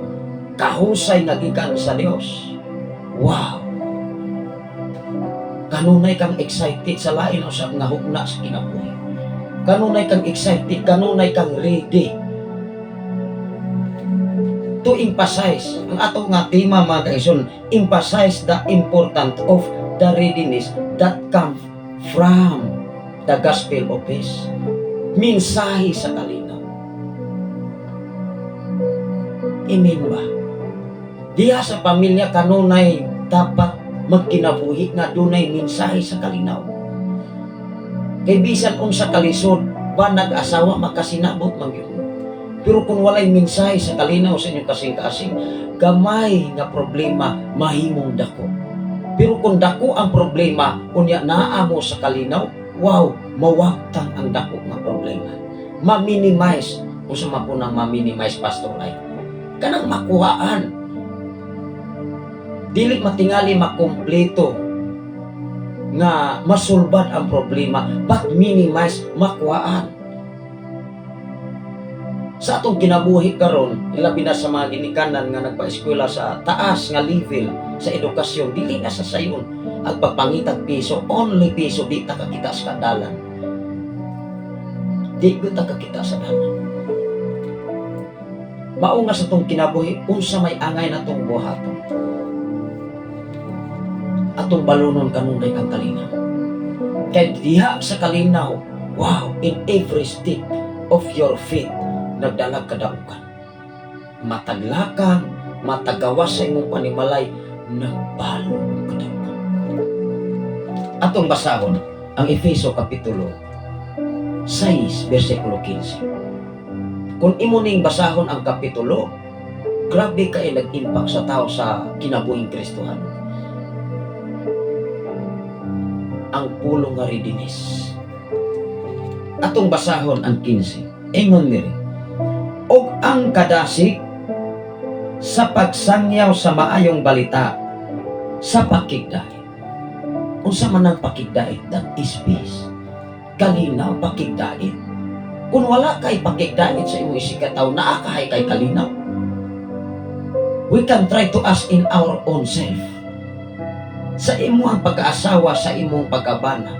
kahusay nga gikan sa Dios. Wow! Kanunay kang excited sa lain usab nga hugna sa kinabuhi. Kanunay kang excited, kanunay kang ready to emphasize. Ang ato nga tema mga kaison, emphasize the importance of the readiness that comes from the gospel of peace. Mensahe sa kalinaw. Amen ba? Diha sa pamilya kanunay dapat magkinabuhi nga dunay mensahe sa kalinaw. Kay bisan unsa kalisod ba nag-asawa makasinabot man gyud. Pero kung walay mensahe sa kalinaw sa inyong kasing-kasing, gamay nga problema mahimong dako. Pero kung dako ang problema, unya naa mo sa kalinaw, wow, mawagtang ang dako nga problema. Ma-minimize, unsa man po nang ma-minimize, Pastor Ay? Kanang makuhaan. Dili matingali makompleto nga masulbad ang problema, but minimize, makuhaan. Sa atong kinabuhi karon, ilabi na sa mga ginikanan nga nagpa-eskwela sa taas nga level sa edukasyon, dili na sa sayon ang pagpangitag piso, only piso, di ta kakita sa kadalan. Di ko ta kakita sa dalan. Mao nga sa atong kinabuhi, unsa may angay na tong buhaton. Atong balunon kanunay kang kalinaw. Kaya diha sa kalinaw, wow, in every step of your faith, nagdalag kadaukan. Mataglakang, matagawas sa imong panimalay, nagbalo ang kadaukan. Atong basahon, ang Efeso Kapitulo 6, versikulo 15. Kung imo ning basahon ang kapitulo, grabe kay nag-impact sa tao sa kinabuhing Kristohano. Ang pulong nga readiness. Atong basahon ang 15. Ingon niri. Og ang kadasig sa pagsangyaw sa maayong balita sa pakigdait. Unsa man ang pakigdait? That is peace. Kalinaw, pakigdait. Kung wala kay pakigdait sa imong isikataw, naa kay kalinaw. We can try to ask in our own self. Sa imong pagkaasawa, sa imong pagkabana,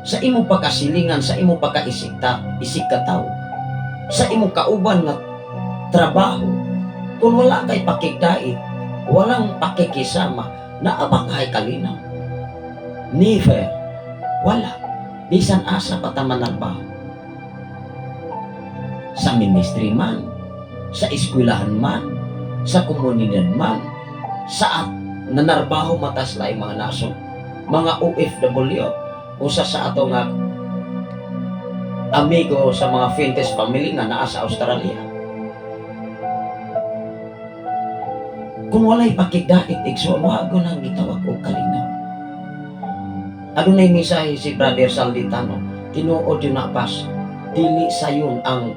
sa imong pagkasilingan, sa imong pagkaisikataw, sa imong kauban nga trabaho, kung wala kay pakigdait, walang pakikisama, naabak kay kalinaw. Never. Wala. Bisan asa pataman nagbaho. sa ministry man, sa eskwelahan man, sa komunidad man, sa nanarbaho matas laing mga nason, mga OFW, usa sa ato nga amigo sa mga Fintes family nga naa sa Australia. Kung walay pakigdait igsoon, wago nang gitawag og kalinaw. Adunay misahe si Brother Salditano, tinuod yun na pas, dili sayon ang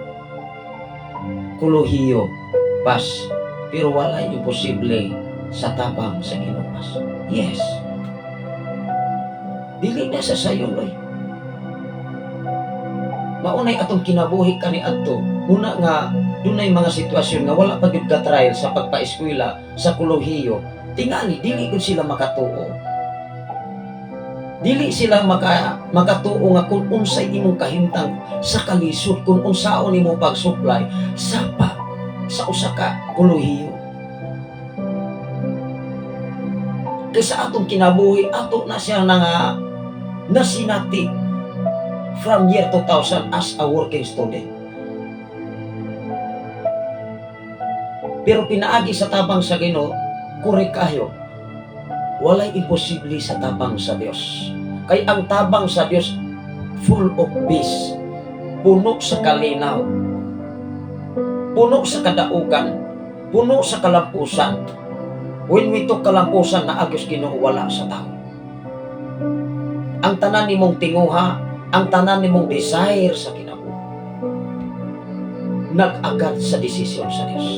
kolohiyo pas, pero walay imposible sa tabang sa Ginoo. Yes. Dili na sa sayon oy. Maunay atong kinabuhi kani adto. Una nga dunay mga sitwasyon nga wala pa gyud ka trial sa pagpaeskwela sa kolohiyo. Tingali dili gud sila makatuo. Dili sila makatuo nga kung unsay imong kahimtang sa kalisod, kung unsaon imong pag-supply sa usa ka kolohiyo. Kaysa atong kinabuhi, ato na siya nga nasinati from year 2000 as a working student. Pero pinaagi sa tabang sa Ginoo, kuri kayo, walay imposible sa tabang sa Dios. Kay ang tabang sa Dios full of peace, puno sa kalinaw, puno sa kadaugan, puno sa kalampusan. When we talk kalampusan, na agos Ginoo wala sa tao. Ang tanan nimong tinguha, ang tanan nimong desire sa kinabuhi, nag-agad sa desisyon sa Dios.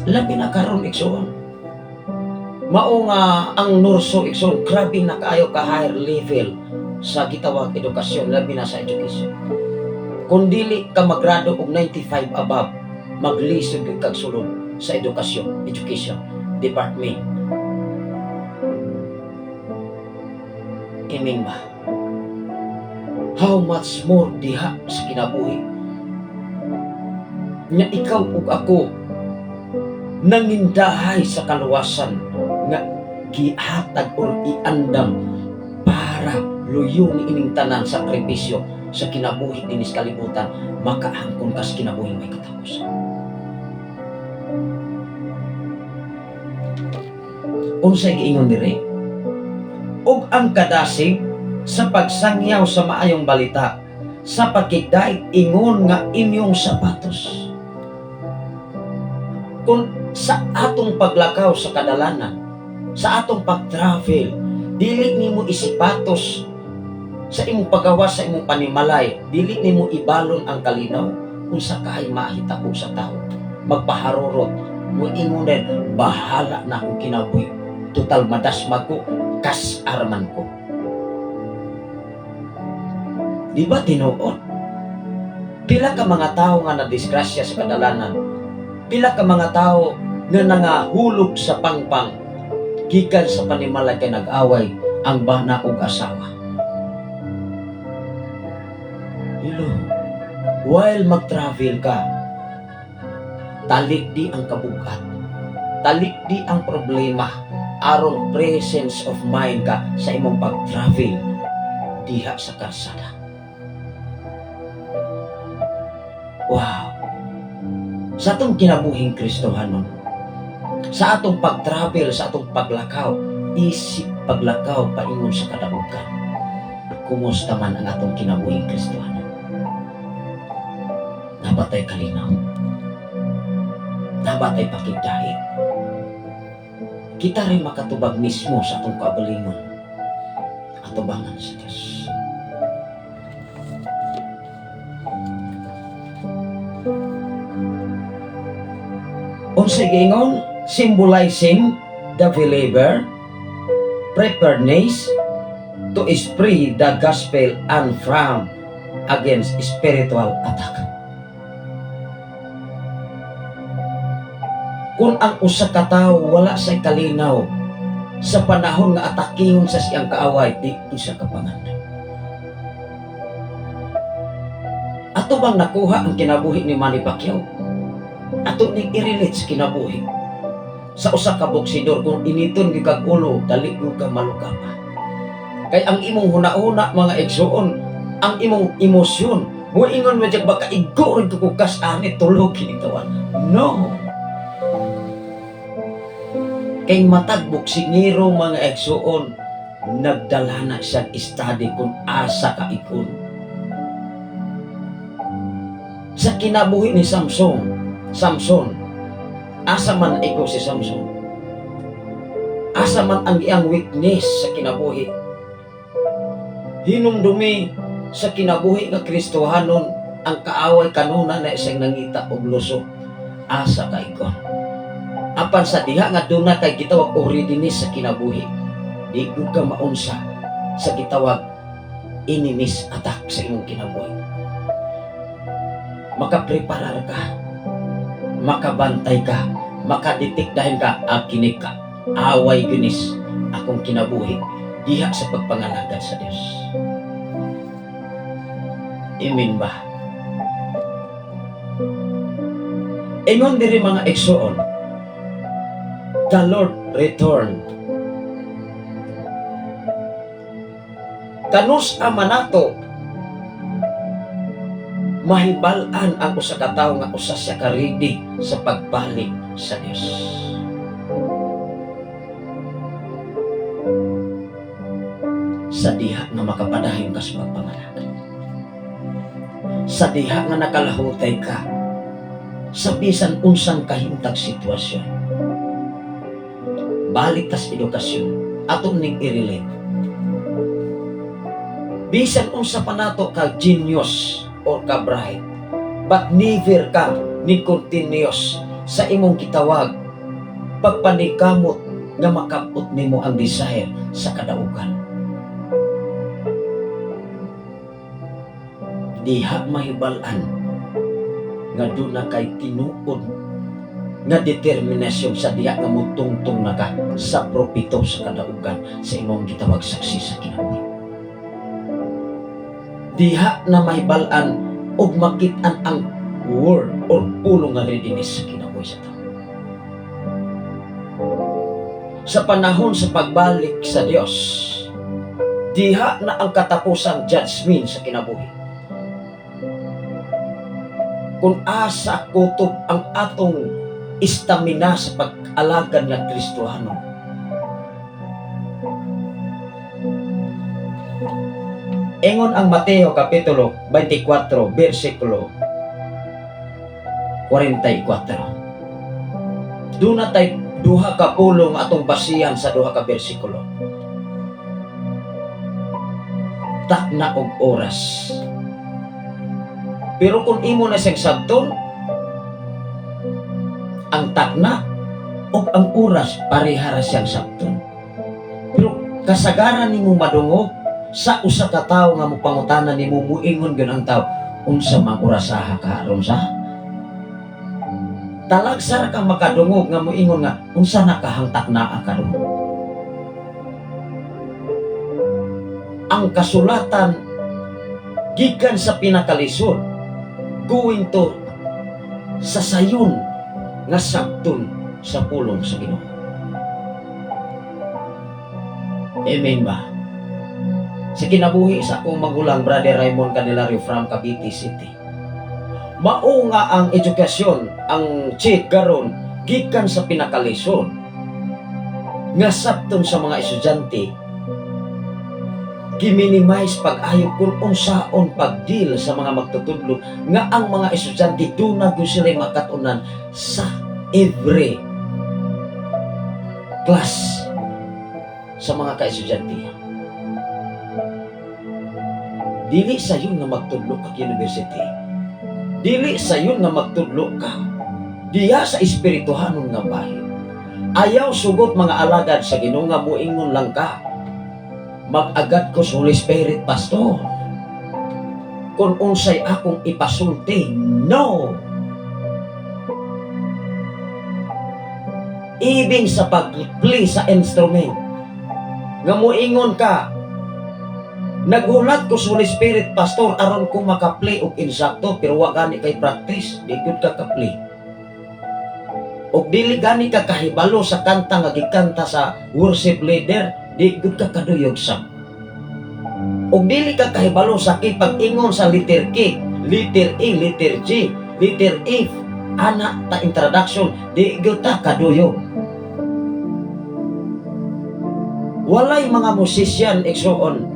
Labi na karon igsoon. Mao nga ang nurso igsoon, grabe na kaayo ka higher level sa gitawag edukasyon, labi na sa education. Kung dili ka magrado og 95 above, maglisod kag sulod sa education department. Iming ba? How much more diha sa kinabuhi? Nya ikaw ug ako nangindahay sa kaluwasan nga gihatag or iandam para luyo ni ining tanan sakripisyo sa kinabuhi dinis kalibutan, makaangkon kas kinabuhi may katapusan. Unsay giingon diri? Ug ang kadasig sa pagsangyaw sa maayong balita, sa pagkigdait ingon nga inyong sapatos. Kung sa atong paglakaw sa kadalanan, sa atong pag-travel, dili nimo isipatos sa imong paggawas sa imong panimalay, dili nimo ibalon ang kalinaw kung sa kaay mahitabo sa tao. Magpaharurot, mo ingon din, bahala na akong kinabuhi. Total madasma ko, kas arman ko. Di ba tinuod? Pila ka mga tao nga nadisgrasya sa kadalanan, pila ka mga tao nga nangahulog sa pangpang, gikan sa panimalay kay nag-away ang bana ug asawa. Hello, while mag-travel ka, talikdi ang kabugat, talikdi ang problema, aron presence of mind ka sa imong pag-travel diha sa kalsada. Wow! Sa atong kinabuhing Kristohanon, sa atong pag-travel, sa atong paglakaw, isip paglakaw paingon sa kadaugan. Kumusta man ang atong kinabuhing Kristohanon? Nabatay kalinaw? Nabatay pakigdait? Kita rin makatubag mismo sa atong kaugalingon at tubangan sa Diyos. Unsay giingon, symbolizing the believer preparedness to spread the gospel and from against spiritual attack. Kung ang usa ka tawo wala say kalinaw sa panahon nga atakihon sa siyang kaaway, di siya kapanganda. Ato bang nakuha ang kinabuhi ni Manny Pacquiao? Ato ning i-relate sa kinabuhi sa usa ka boksidor. Kung initon gyud kag ulo, dali gyud ka maluka pa. Kay ang imong huna-huna mga igsoon, ang imong emosyon. Muingon mo dyan baka igo rin kukukas ani tulog kinitawan. No. Kay matagbok sigiro mga eksoon, nagdala na siyang study kung asa ka ikon. Sa kinabuhi ni Samson, asa man ikaw si Samson? Asa man ang iyang weakness sa kinabuhi? Hinumdumi sa kinabuhi nga Kristohanon ang kaaway kanuna na isang nangita og luso. Asa ka ikaw? Apan sa diha nga duna kay gitawag oridinis sa kinabuhi, di gud ka maunsa sa gitawag inimis attack sa imong kinabuhi. Makapreparar ka, makabantay ka, makadetektahin ka, kinik ka, away gunis akong kinabuhi diha sa pagpangalagad sa Dios. Amen ba? Ingon diri mga eksoon, the Lord returned. Kanus amanato mahibal-an ang usa ka tawo nga usa siya ka ready sa pagbalik sa Dios. Sa diha nga makapadayon ka sa pagpangalagad. Sa diha nga nakalahutay ka sa bisan unsang kahimtang sitwasyon. Balik tas edukasyon aton ning i-relate. Bisan unsa pa nato ka genius or ka bright, but never ka ni continuous sa imong gitawag pagpanikamot nga makabot nimo ang desire sa kadaugan. Diha mahibal-an nga doon na kay tinuod nga determinasyon sa diha nga mutungtong na ka sa propito sa kadaugan sa imong gitawag saksi sa kinabuhi. Diha na mahibal-an og makit-an ang word or pulong nga readiness sa kinabuhi sa tao. Sa panahon sa pagbalik sa Dios, diha na ang katapusang judgment sa kinabuhi. Kung asa kutob ang atong istamina sa pag-alagad ng Kristohano. Ingon ang Mateo Kapitulo 24, versikulo 44. Doon na tayo duha ka pulong atong basihan sa duha ka versikulo. Takna og oras. Pero kung imo na siyang sabton, ang takna o ang oras parehara siyang sabton. Pero kasagaran nimo madungog sa usa ka tawo nga mopangutanan nimo muingon gyud ang tawo unsa man orasaha ka aron sa talagsar ka makadungog nga muingon nga unsa na kahang taknaa karon. Ang kasulatan gikan sa pinakalisod going to sa sayon nga sabton sa pulong sa Ginoo. Amen ba? Sa kinabuhi sa akong magulang, Brother Raymond Candelario from Cavite City, mao nga ang edukasyon, ang check garon gikan sa pinakalisod nga sabton sa mga estudyante giminimize pag-ayo kung unsaon pag-deal sa mga magtutudlo nga ang mga estudyante dunag sila makatunan sa every class sa mga ka-estudyante. Dili sa yun nga magtudlo ka university. Dili sa yun nga magtudlo ka diya sa espirituhanon nga bahin. Ayaw sugot mga alagad sa Ginoo nga muingon lang ka mag-agad ko sa Holy Spirit, Pastor. Kung unsay akong ipasulti, no! Ibig sa pag-play sa instrument, nga muingon ka, naghulat ko sa Holy Spirit, Pastor, aron ko maka-play og insakto, pero wa gani kay practice, di gud ka ka-play. Og dili gani ka kahibalo sa kanta nga gikanta sa worship leader, di gud ka kaduyog sa ug dili ka kahibalo sa kipag-ingon sa letter K, letter A, letter G, letter F, ana ta introduction, di gyud ta kaduyo. Walay mga musician igsoon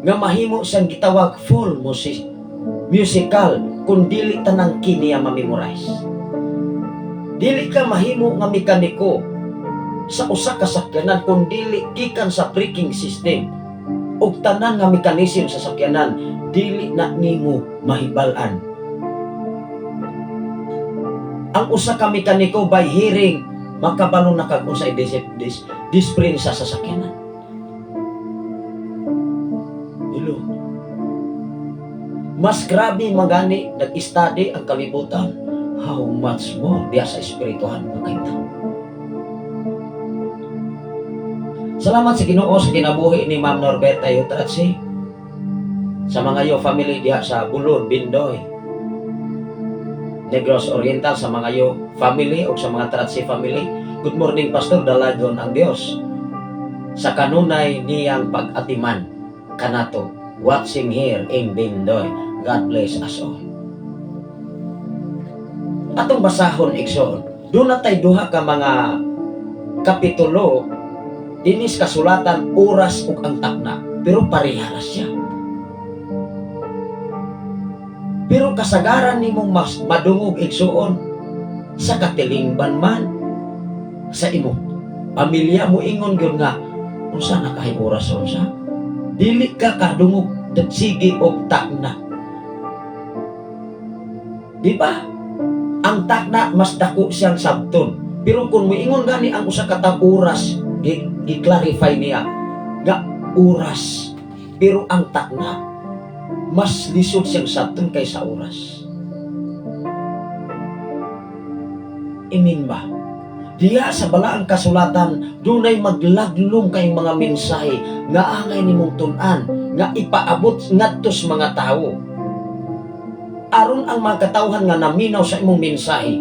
nga mahimo siyang gitawag full musical kung dili tanang kiniya ma-memorize. Dili ka mahimo nga mekaniko sa usa ka sakyanan kung dili gikan sa braking system ug tanan nga mekanismo sa sakyanan dili na nimo mahibal-an. Ang usa ka mekaniko by hearing makabalo na kag unsay disiplinsa sa sakyanan. Hello. Mas grabe magani nag-study ang kalibutan, how much more diya sa espirituhan ng kaita. Salamat sa Ginoo sa kinabuhi ni Ma'am Norberta Yutratsi, sa mga yo family diha sa Bulod, Bindoy, Negros Oriental, sa mga yo family o sa mga Tratsi family. Good morning, Pastor, dalagon ang Dios sa kanunay niyang pag-atiman kanato, watching here in Bindoy. God bless us all. Atong basahon igsoon, doon na tayo duha ka mga kapitulo dinis kasulatan oras ug ang takna, pero pareha siya. Pero kasagaran nimong mas madungog igsuon sa katilingban man sa imo pamilya mo, ingon gyud nga unsa na kay oras unsa, dili ka kadungog sige og takna, di ba? Ang takna mas dako siyang sabton, pero kung moingon gani ang usa ka tag oras, i-clarify niya nga oras, pero ang takna mas lisod siyang sabton kaysa oras. Imin ba? Diya sa balaang kasulatan dunay maglaglong kay mga mensahe nga angay nimong tun-an nga ipaabot ngadtos mga tawo. Aron ang mga katawhan nga naminaw sa imong mensahe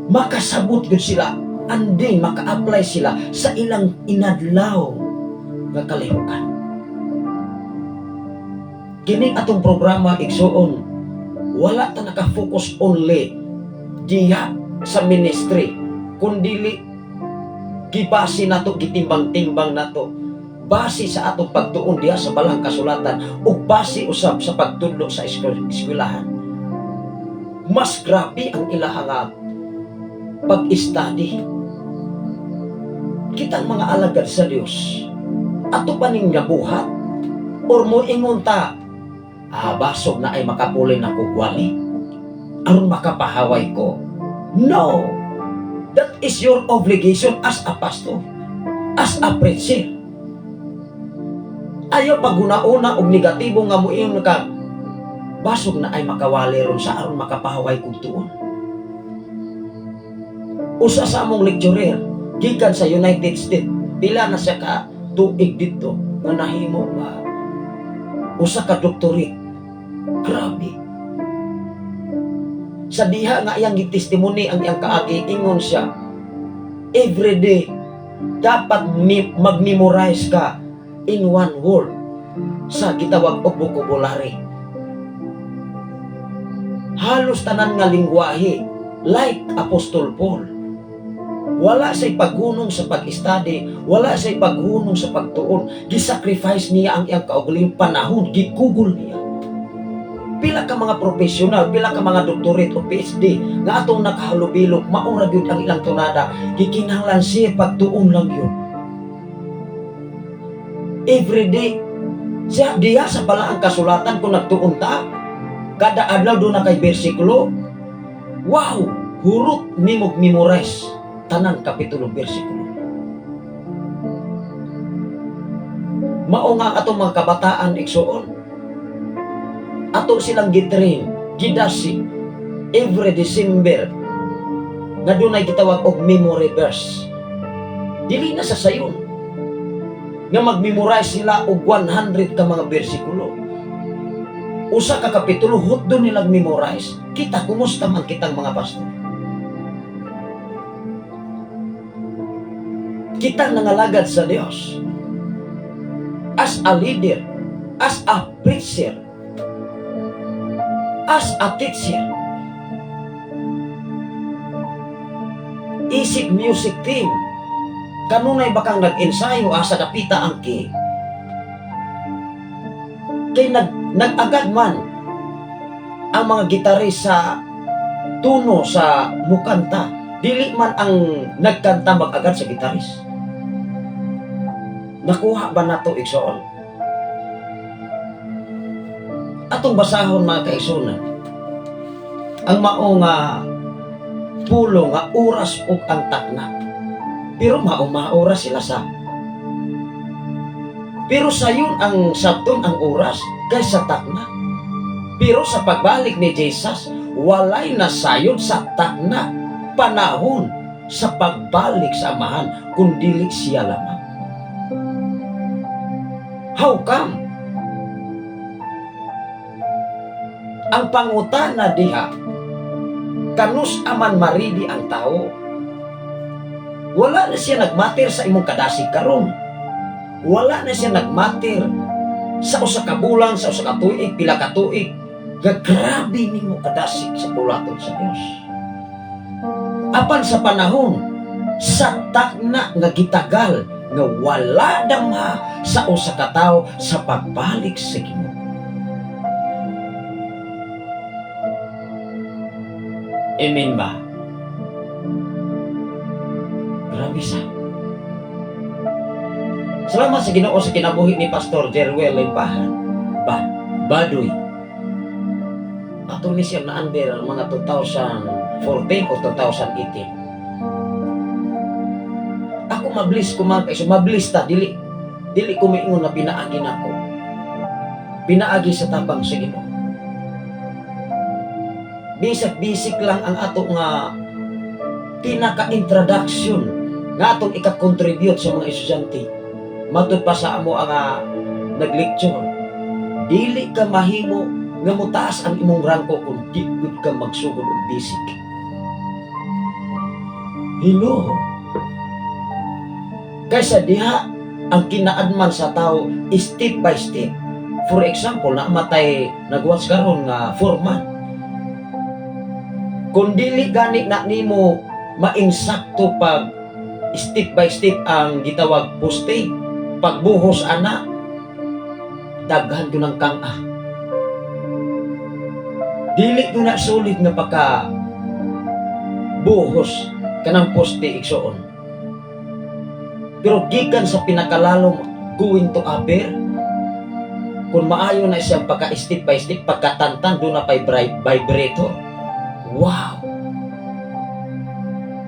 makasabot gud sila, andi maka-apply sila sa ilang inadlaw nga kalihukan. Kining atong programa igsuon, wala ta naka-focus only diha sa ministry, kundili gibase nato, gitimbang-timbang nato base sa atong pagtuon diha sa balang kasulatan ug base usab sa pagtudlo sa eskwelahan. Mas grabe ang ilahang pag-study. Kitang mga alagad sa Dios, ato pa ning nabuhat or mo ingon ta, basog na ay makapuli na kugwali aron makapahaway ko. No, that is your obligation as a pastor, as a preacher. Ayaw paguna-una og negatibo nga mo ingon ka, basog na ay makawali ron sa aron makapahaway kog tuon. Usa sa among lecturer gikan sa United States, pila na siya ka tuig dito nga nahimo nga usa ka doctorate. Grabe. Sa diha nga iyang gitestimony ang iyang kaagi, ingon siya, everyday dapat mag-memorize ka in one word sa gitawag og vocabulary. Halos tanan nga lingwahe like Apostol Paul. Wala say paghunong sa pag-study, wala say paghunong sa pagtuon. Gisacrifice niya ang iyang kaugaling panahon, gigugol niya. Pila ka mga profesional, pila ka mga doctorate o PhD nga atong nakahalubilog, maura gyud ang ilang tunada, gikinahanglan siya pagtuon lang yun. Everyday siya diya sa balaang kasulatan kung nagtuon ta, kada adlaw do na kay bersikulo. Wow, hurot nimog memorize tanan kapitulo bersikulo. Mao nga atong mga kabataan igsuon, ato silang gitrain, gidasi every December nga dunay gitawag og memory verse. Dili na sa sayon nga mag-memorize sila og 100 ka mga bersikulo. Usa ka kapitulo hutdo nilang memorize. Kita kumusta man kitang mga pastor? Kita nangalagad sa Dios as a leader, as a preacher, as a teacher, isip music team, kanunay bakang nag-ensayo asa dapita ang kay nag-agad man ang mga gitaris sa tuno sa mukanta, dili man ang nagkanta mag-agad sa gitaris. Nakuha ba nato igsoon? Atong basahon mga kaigsunan, ang mao nga pulo nga oras ug ang takna, pero mao-oras sila sa. Pero sayon ang sabton ang oras kaysa takna. Pero sa pagbalik ni Jesus, walay na sayon sa takna panahon sa pagbalik sa amahan, kundili siya lamang. How come? Ang pangutana diha, kanus aman maridi ang tao. Wala na siya nagmater sa imong kadasig karon. Wala na siya nagmater sa usa ka bulan, sa usa ka tuig, pila ka tuig. Grabe nimo kadasig sa bulaton sa Dios. Apan sa panahon sa takna nga gitagal nga wala dama sa usa ka tawo sa pagbalik sa Ginoo. Amen ba? Grabe sa. Salamat sa Ginoo sa kinabuhi ni Pastor Jerwel Limpahan. Baduy. Ato ni siya na under mga 2014 o 2018. Ako mablis ko mga kaiso, mablis ta, dili ko maingon na pinaagi na ako. Pinaagi sa tabang sa Ginoo. Bisik lang ang ato nga pinaka-introduction nga atong ika-contribute sa mga estudyante. Matud pa sa amo ang nag-lecture. Dili ka mahimo nga mutaas ang imong rangko kung di gud ka magsugod og bisik. Hello. Kaysa diha ang kinaadman sa tao step by step. For example, namatay nagwas karon nga foreman. Kung dili gani na nimo mainsakto pag step by step ang gitawag poste, pagbuhos ana, daghan ko ng kang-a. Dili ko na sulit nga pagka buhos kanang poste igsoon. Pero gikan sa pinakalalong going to upper, kung maayo na siyang pagka step by step, pagkatantan doon na pa'y vibrator. Wow!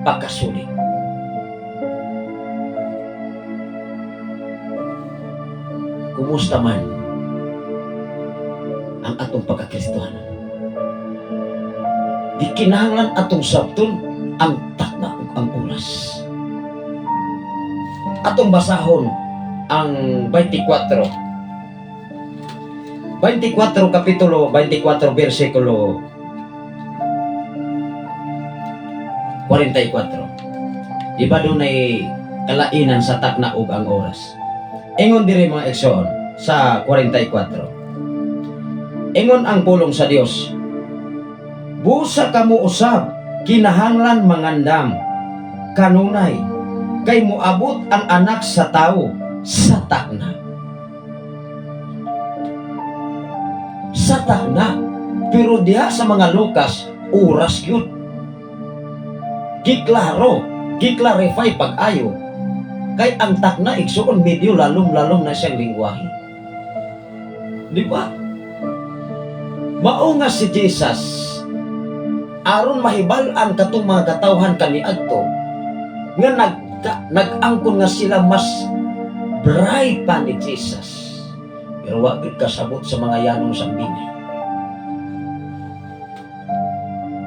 Pagkasulit. Kumusta man ang atong pagkakristohanan? Di kinahanglan atong sabton ang takna ug ang oras. Atong basahon ang 24 kapitulo 24 bersikulo 44. Di ba doon ay kalainan sa takna ug ang oras? Ingon diri mga ekson sa 44. Ingon ang pulong sa Dios. Busa kamo usab kinahanglan mangandam kanunay kay moabot ang anak sa tao sa takna. Sa takna, pero diha sa mga Lukas oras gyud. Giklarify pag-ayo kay ang takna igsuon medyo lalom-lalom na siyang lingwahe. Di ba? Mao nga si Jesus aron mahibal-an katong mga katawhan kaniadto nga nag-angkon nga sila mas bright pa ni Jesus. Pero wa gid kasabot sa mga yanong sambingay.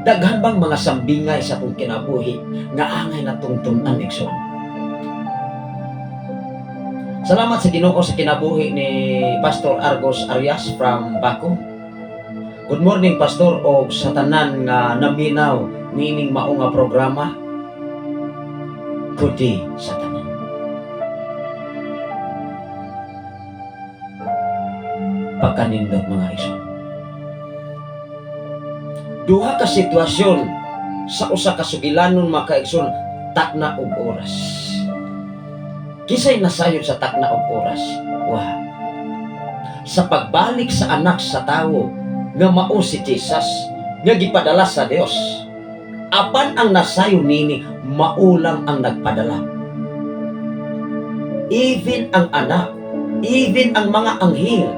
Daghan bang mga sambingay sa atong kinabuhi nga angay na tungtunan igsoon. Salamat sa Ginoo sa kinabuhi ni Pastor Argos Arias from Baco. Good morning Pastor o sa tanan nga naminaw nining mao nga programa. Good day sa tanan. pagkanindot mga igsoon. Duha ka sitwasyon sa usa ka sugilanon mga kaigsoon, takna og oras. Kisay nasayod sa takna og oras? Wah. Sa pagbalik sa anak sa tawo nga mao si Jesus nga gipadala sa Dios. Apan ang nasayo nini maulang ang nagpadala. Even ang anak, even ang mga anghel,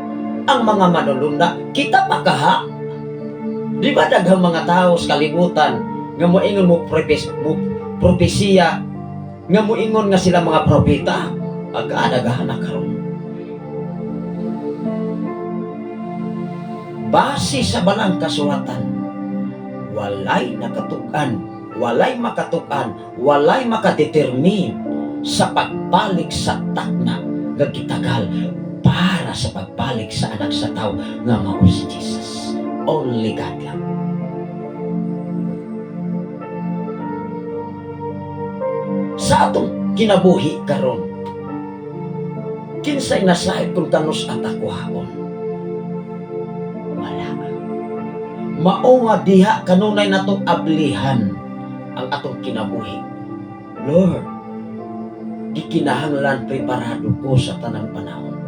ang mga manulunda, kita pa kaha. Di ba daghang mga tao sa kalibutan nga moingon mo propesiya, nga moingon nga sila mga propeta, aga-dagahan na karon. Base sa balang kasulatan, walay nakatukan, walay makatukan, walay makadetermine sa pagbalik sa takna nga gitagal para sa pagbalik sa anak sa tao nga mao si Jesus. Only God lang. Sa atong kinabuhi karon, kinsay nasayod kung kanus at akuhaon? Wala. Mao nga diha kanunay natong ablihan ang atong kinabuhi. Lord, gikinahanglan preparado ko sa tanang panahon.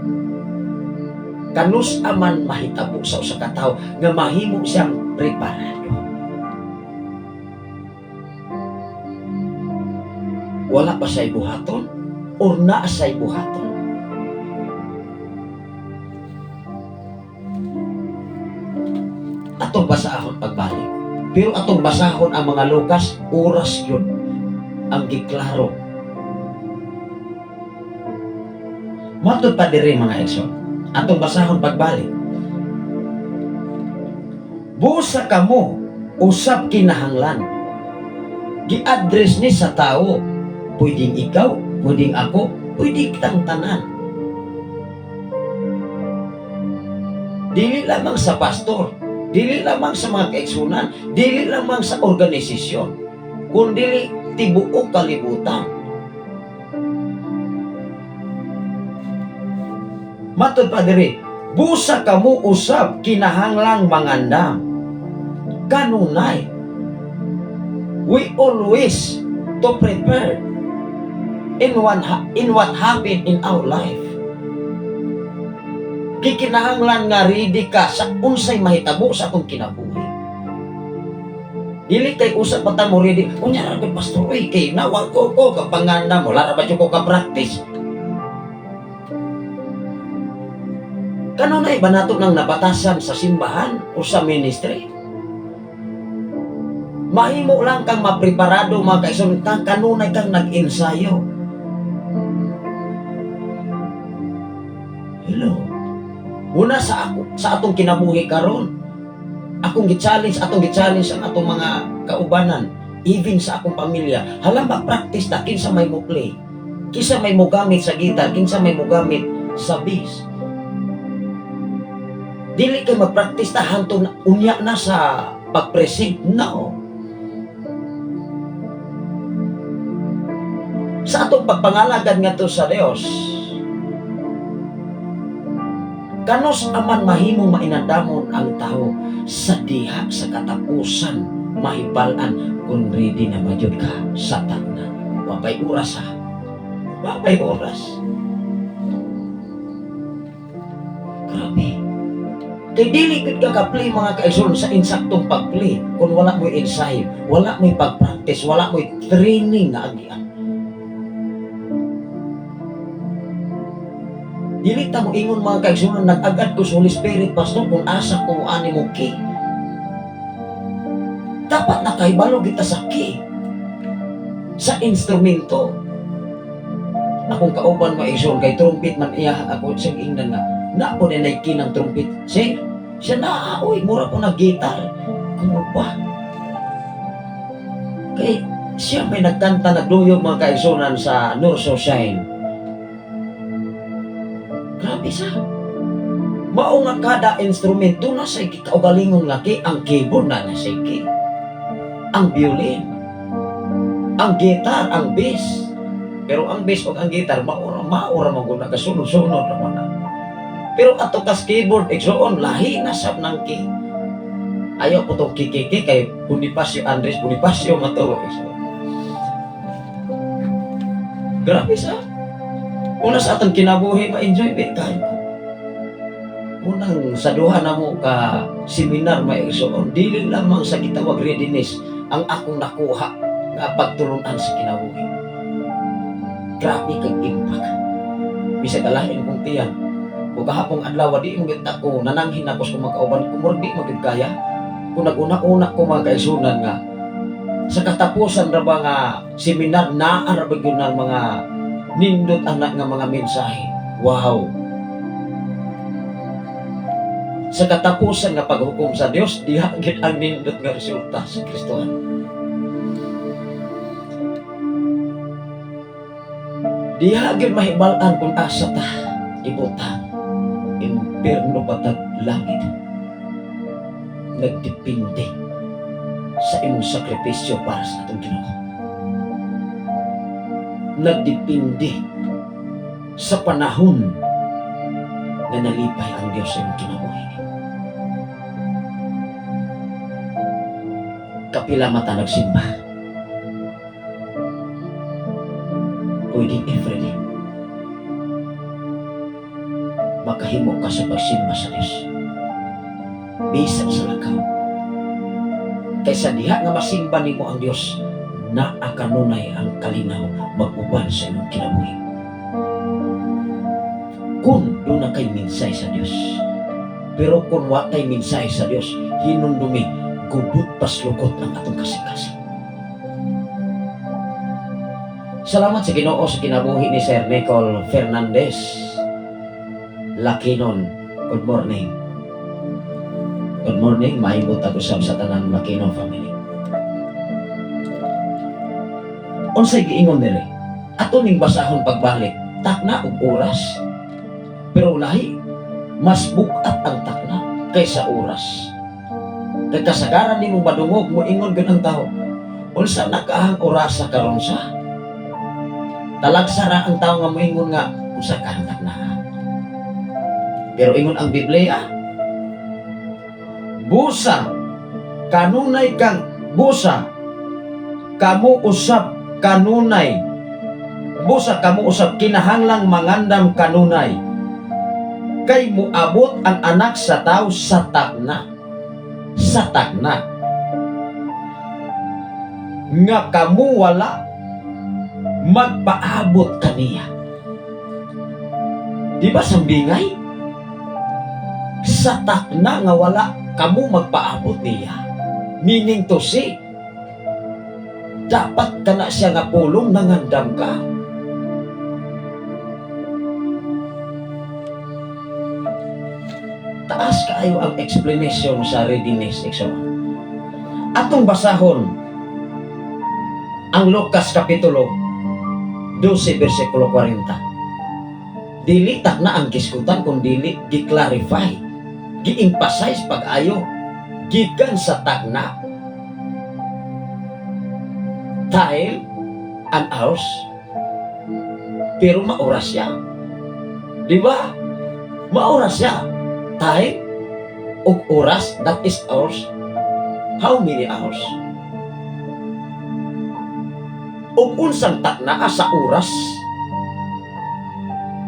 Kanus aman mahitabo sa usa ka tawo nga mahimo siyang preparado. Wala pa say buhaton or naa say buhaton? Atong basahon pagbalik. Pero atong basahon ang mga Lukas, oras yun ang giklaro. Matod pa diri mga igsoon, atong basahon pagbalik. Busa kamo usab kinahanglan. Gi-address ni sa tao. Pwedeng ikaw, pwedeng ako, pwedeng kitang tanan. Dili lamang sa pastor, dili lamang sa mga kaigsunan, dili lamang sa organisasyon, kundi tibuok kalibutan. Matod pa diri, busa kamo usab kinahanglang mangandam. Kanunay, we always to prepare in what happened in our life. Kikinahanglan nga ready ka sa unsay mahitabo sa atong kinabuhi. Dili kay usa pa ta mo ready. Unya ra pastor, oy kay nawag ko kapanganda mo, lara ba jud ko ka practice. Kanunay ba nato nang nabatasan sa simbahan o sa ministry? Mahimo lang kang mapreparado mga kaigsoon, kanunay kang nag-ensayo. Hello. Una sa atong kinabuhi karon, atong gi-challenge ang atong mga kaubanan, even sa akong pamilya. Hala mag-practice ta kinsa may mo play, kinsa may mo gamit sa gitar, kinsa may mo gamit sa bass. Dili kay mag-practice ta hangtod unya na sa pag-present. No. Sa atong pagpangalagad nga to sa Dios, kanos aman mahimong mainandamon ang tao sa diha sa katapusan mahibalan kung ready na majud ka sa tanan. Wapay oras ha. Wapay oras. Grabe. Kay dili gid ka ka-play mga kaigsoon sa insaktong pag-play kung wala mo'y ensayo, wala mo'y pag-practice, wala mo'y training na agian. Dili ta mo ingon mga kaigsunan, nag-agad ko sa Holy Spirit, pastor, kung asa ko ani mo ki. Dapat nakahibalo kita sa ki, sa instrumento. Akong kauban mga igsoon, kay trumpet man iya, ako siyang ingnan nga, na ako na ki ng trumpet. Siya na, oy, mura ko na gitar. Ano ba? Kay siya may nagkanta, nagduyog mga kaigsunan sa North Shine. Grabe sa. Mao nga kada instrumento na sa kaugalingon laki, ang keyboard na sa iki, ang violin, ang gitar, ang bass. Pero ang bass o ang gitar maura maguna kasunod-sunod naman na. Pero ato kas keyboard, igsoon, lahi na sab ng key. Ayaw ko itong kikiki kay Bonifacio Andres Bonifacio matawa. Grabe sa. Una sa atong kinabuhi, ma-enjoy ba tayo? Unang sa duha na mo ka seminar maigsoon, dili lamang sa gitawag readiness ang akong nakuha nga pagtulunan sa kinabuhi. Grabe kag impact. Bisag alahin kong tiyan. Kung kahapong adlaw, di mo ako nananghin ako sa makauban, kung di magkaya. Kung nag-una-una ko mga kaisunan nga, sa katapusan na ba nga seminar, naarabag yun ng mga nindot anak nga mga mensahe. Wow! Sa katapusan nga paghukom sa Dios, dihagit ang nindot nga resulta sa Kristohan. Dihagit mahibalaan kung asa ta, ibutang, impierno batag langit. Nagdepende sa imong sakripisyo para sa atong Ginoo. Nagdepende sa panahon na nalipay ang Diyos sa imong kinabuhi. Kapila mata nagsimba. Pwedeng everyday makahimo ka sa pagsimba sa Diyos. Bisan sa lakaw. Kaysa diha nga masimba nimo ang Dios, na akanunay ang kalinaw mag-uban sa imong kinabuhi. Kung doon na kay minsay sa Dios, pero kung wa kay minsay sa Dios, hinundumi, gubot paslukot ang atong kasing-kasing. Salamat sa Ginoo sa kinabuhi ni Sir Nicole Fernandez Lakinon. Good morning. Good morning, maibot ako sa tanang Lakinon family. Unsay giingon nila, ato ning basahon pagbalik, takna og oras. Pero lahi, mas bukat ang takna kaysa oras. Kay kasagaran nimo madungog mo ingon ganang tao, unsa nakaahang orasa karon sa? Talagsara ang tao nga moingon nga unsa ka takna. Pero ingon ang Biblia, busa kanunay kang busa kamu usab kanunay busa kamu usab kinahanglang mangandam kanunay kay muabot ang anak sa tao sa takna nga kamu wala magpaabot kaniya. Di ba sambingay sa takna nga wala kamu magpaabot niya, meaning to say dapat ka na siya nga pulong nangandam ka. Taas kaayo ang explanation sa readiness exam. Atong basahon ang Lucas Kapitulo 12 versikulo 40. Dili takna ang kiskutan kung dili gi-clarify, gi-emphasize pag-ayo gikan sa takna. Time and hours, pero maoras siya. Di ba? Maoras siya. Time o oras, that is hours. How many hours? O unsang takna sa oras.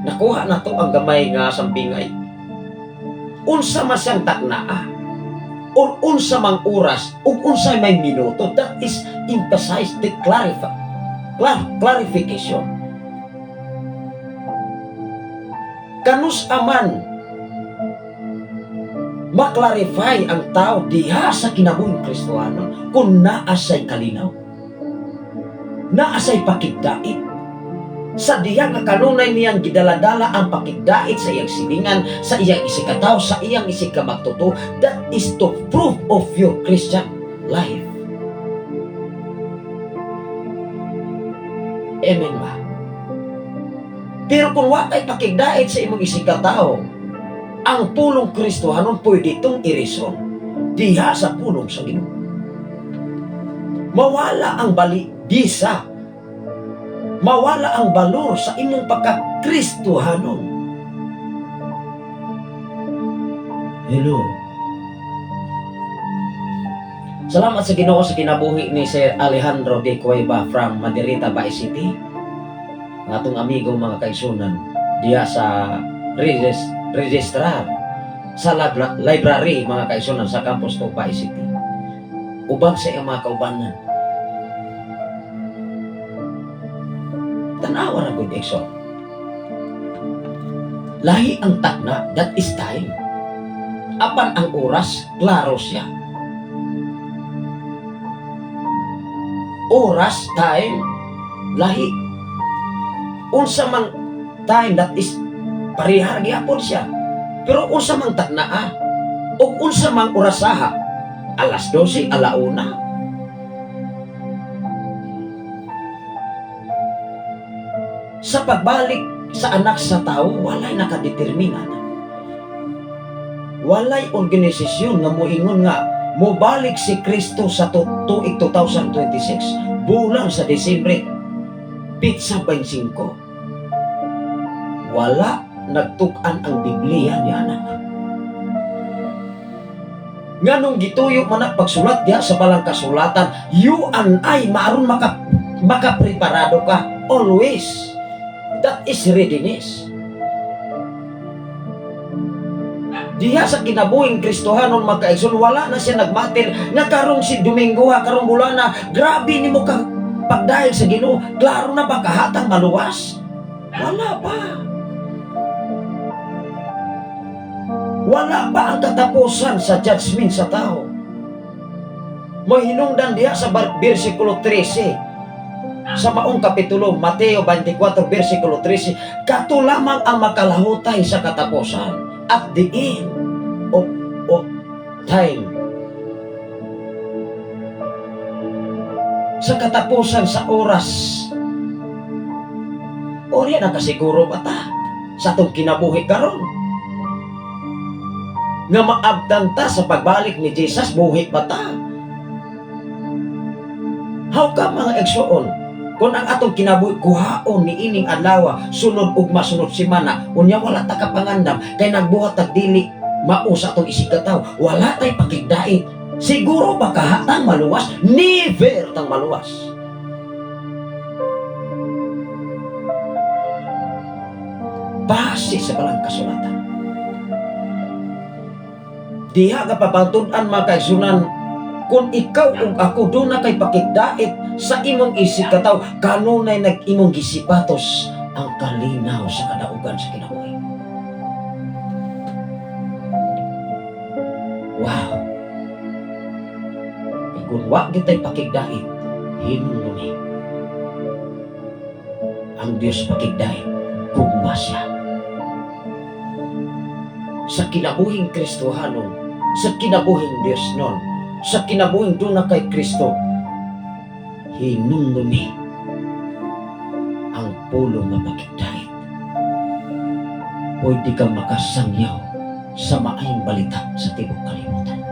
Nakuha na to ang gamay nga sampingay. Unsa man siyang takna o unsa mang oras o unsa may minuto, that is emphasize the clarification. Kanus aman maklarify ang tao diha sa kinabuhing Kristohanon kung naasay kalinaw, naasay pakigdait. Sa diha nga kanunay niyang gidaladala ang pakigdait sa iyang silingan, sa iyang isikataw, sa iyang isikamagtuto. That is to prove of your Christian life. Amen ba? Pero kung wakay pakigdait sa imong isikataw, ang pulong Kristohanon pwede itong irison diha sa pulong sa Ginoo. Mawala ang bisa, mawala ang balor sa imong pagka-Kristohanon. Hello. Salamat sa Ginoo sa kinabuhi ni Sir Alejandro de Cueva from Maderita, Bay City. Ang atong amigo mga kaigsunan diya sa registrar sa library mga kaigsunan sa campus to Bay City. Ubang sa iyang mga kaubanan. Tanawa na good exo. Lahi ang takna, that is time. Apan ang oras, klaro siya. Oras, time, lahi. Unsa mang time, that is parihar gyapon siya. Pero unsa mang taknaa o unsa mang orasaha, alas 12, alauna. Sa pagbalik sa anak sa tao, walay nakadetermina na. Walay organisasyon nga moingon nga mobalik si Kristo sa tuig 2026 bulan sa Desyembre pitsa 25. Wala nagtukan ang Biblia ni anak. Nganong gituyo man ang pagsulat diha sa balang kasulatan, you and I maaron makapreparado ka always. That is readiness. Diha sa kinabuhing Kristohanon magkaigsoon, wala na siya nagmater nga karong si Domingo ha, karong bulana, grabe ni mo ka pagdahil sa Ginoo, klaro na ba kahatang maluwas? Wala pa. Wala pa ang katapusan sa judgment sa tao. Mahinungdan diha sa versikulo 13 sa maong kapitulo Mateo 24 versikulo 13, kato lamang ang makalahutay sa katapusan at the end of time. Sa katapusan sa oras, ori na kasiguro ba ta sa itong kinabuhi karon nga maabdan ta sa pagbalik ni Jesus, buhi pa ta. How ka mga igsoon, kung ang atong kinabuhi kuhaon ni ining adlaw sunod ug masunod semana, unya wala ta kapangandam kay nagbuhat tagdili mao sa atong isigataw, wala tay pakigdait. Siguro ba kahatang maluwas? Never tang maluwas. Base sa balang kasulatan. Diha ka pabantunan mga kaigsunan, kung ikaw ug ako doon na kay pakigdait sa imong isikataw, kanunay nag-imong gisipatos ang kalinaw sa kadaugan sa kinabuhi. Wow! Kung wa kita'y pakigdait, hinununi. Ang Diyos pakigdait, gugma siya. Sa kinabuhing Kristohanon, sa kinabuhing Diyos nun, sa kinabuhing doon na kay Kristo, hinununi ang pulong na pakigdait. Pwede kang makasangyaw sa maayong balita sa tibok kalimutan.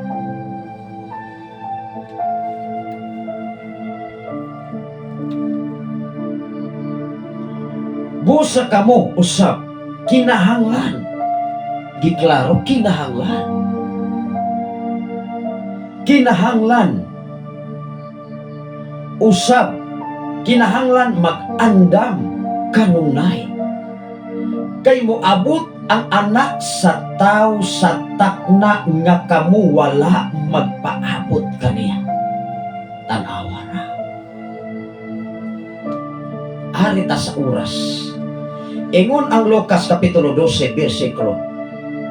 Busa kamo usab kinahanglan, giklaro kinahanglan, kinahanglan usab kinahanglan mag-andam kanunay kay moabot ang anak sa tao sa takna nga kamo wala magpaabot kaniya. Tanawa na arita sa oras. Ingon ang Lucas kapitulo 12 versikulo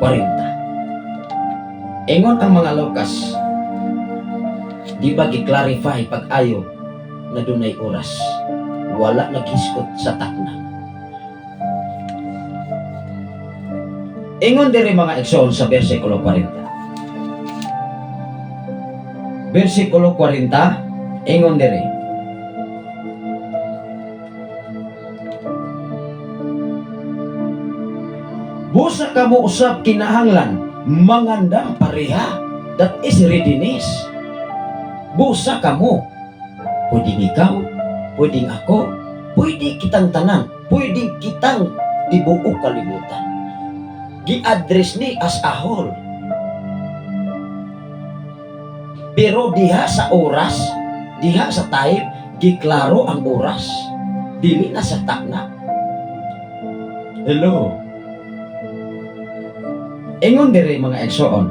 40. Ingon ang mga Lucas, di ba gi-clarify pag-ayo na dunay oras, wala naghiskot sa takna. Ingon diri mga igsoon sa versikulo 40. Versikulo 40, ingon diri, busa kamo usab kinahanglan mangandam pareha, that is readiness. Busa kamo, pwedeng ikaw, pwedeng ako, pwede kitang tanan, pwede kitang tibuok kalibutan. Gi-address ni as a whole. Pero diha sa oras, diha sa time, giklaro ang oras. Dili na sa takna. Hello. Ingon diri mga igsoon.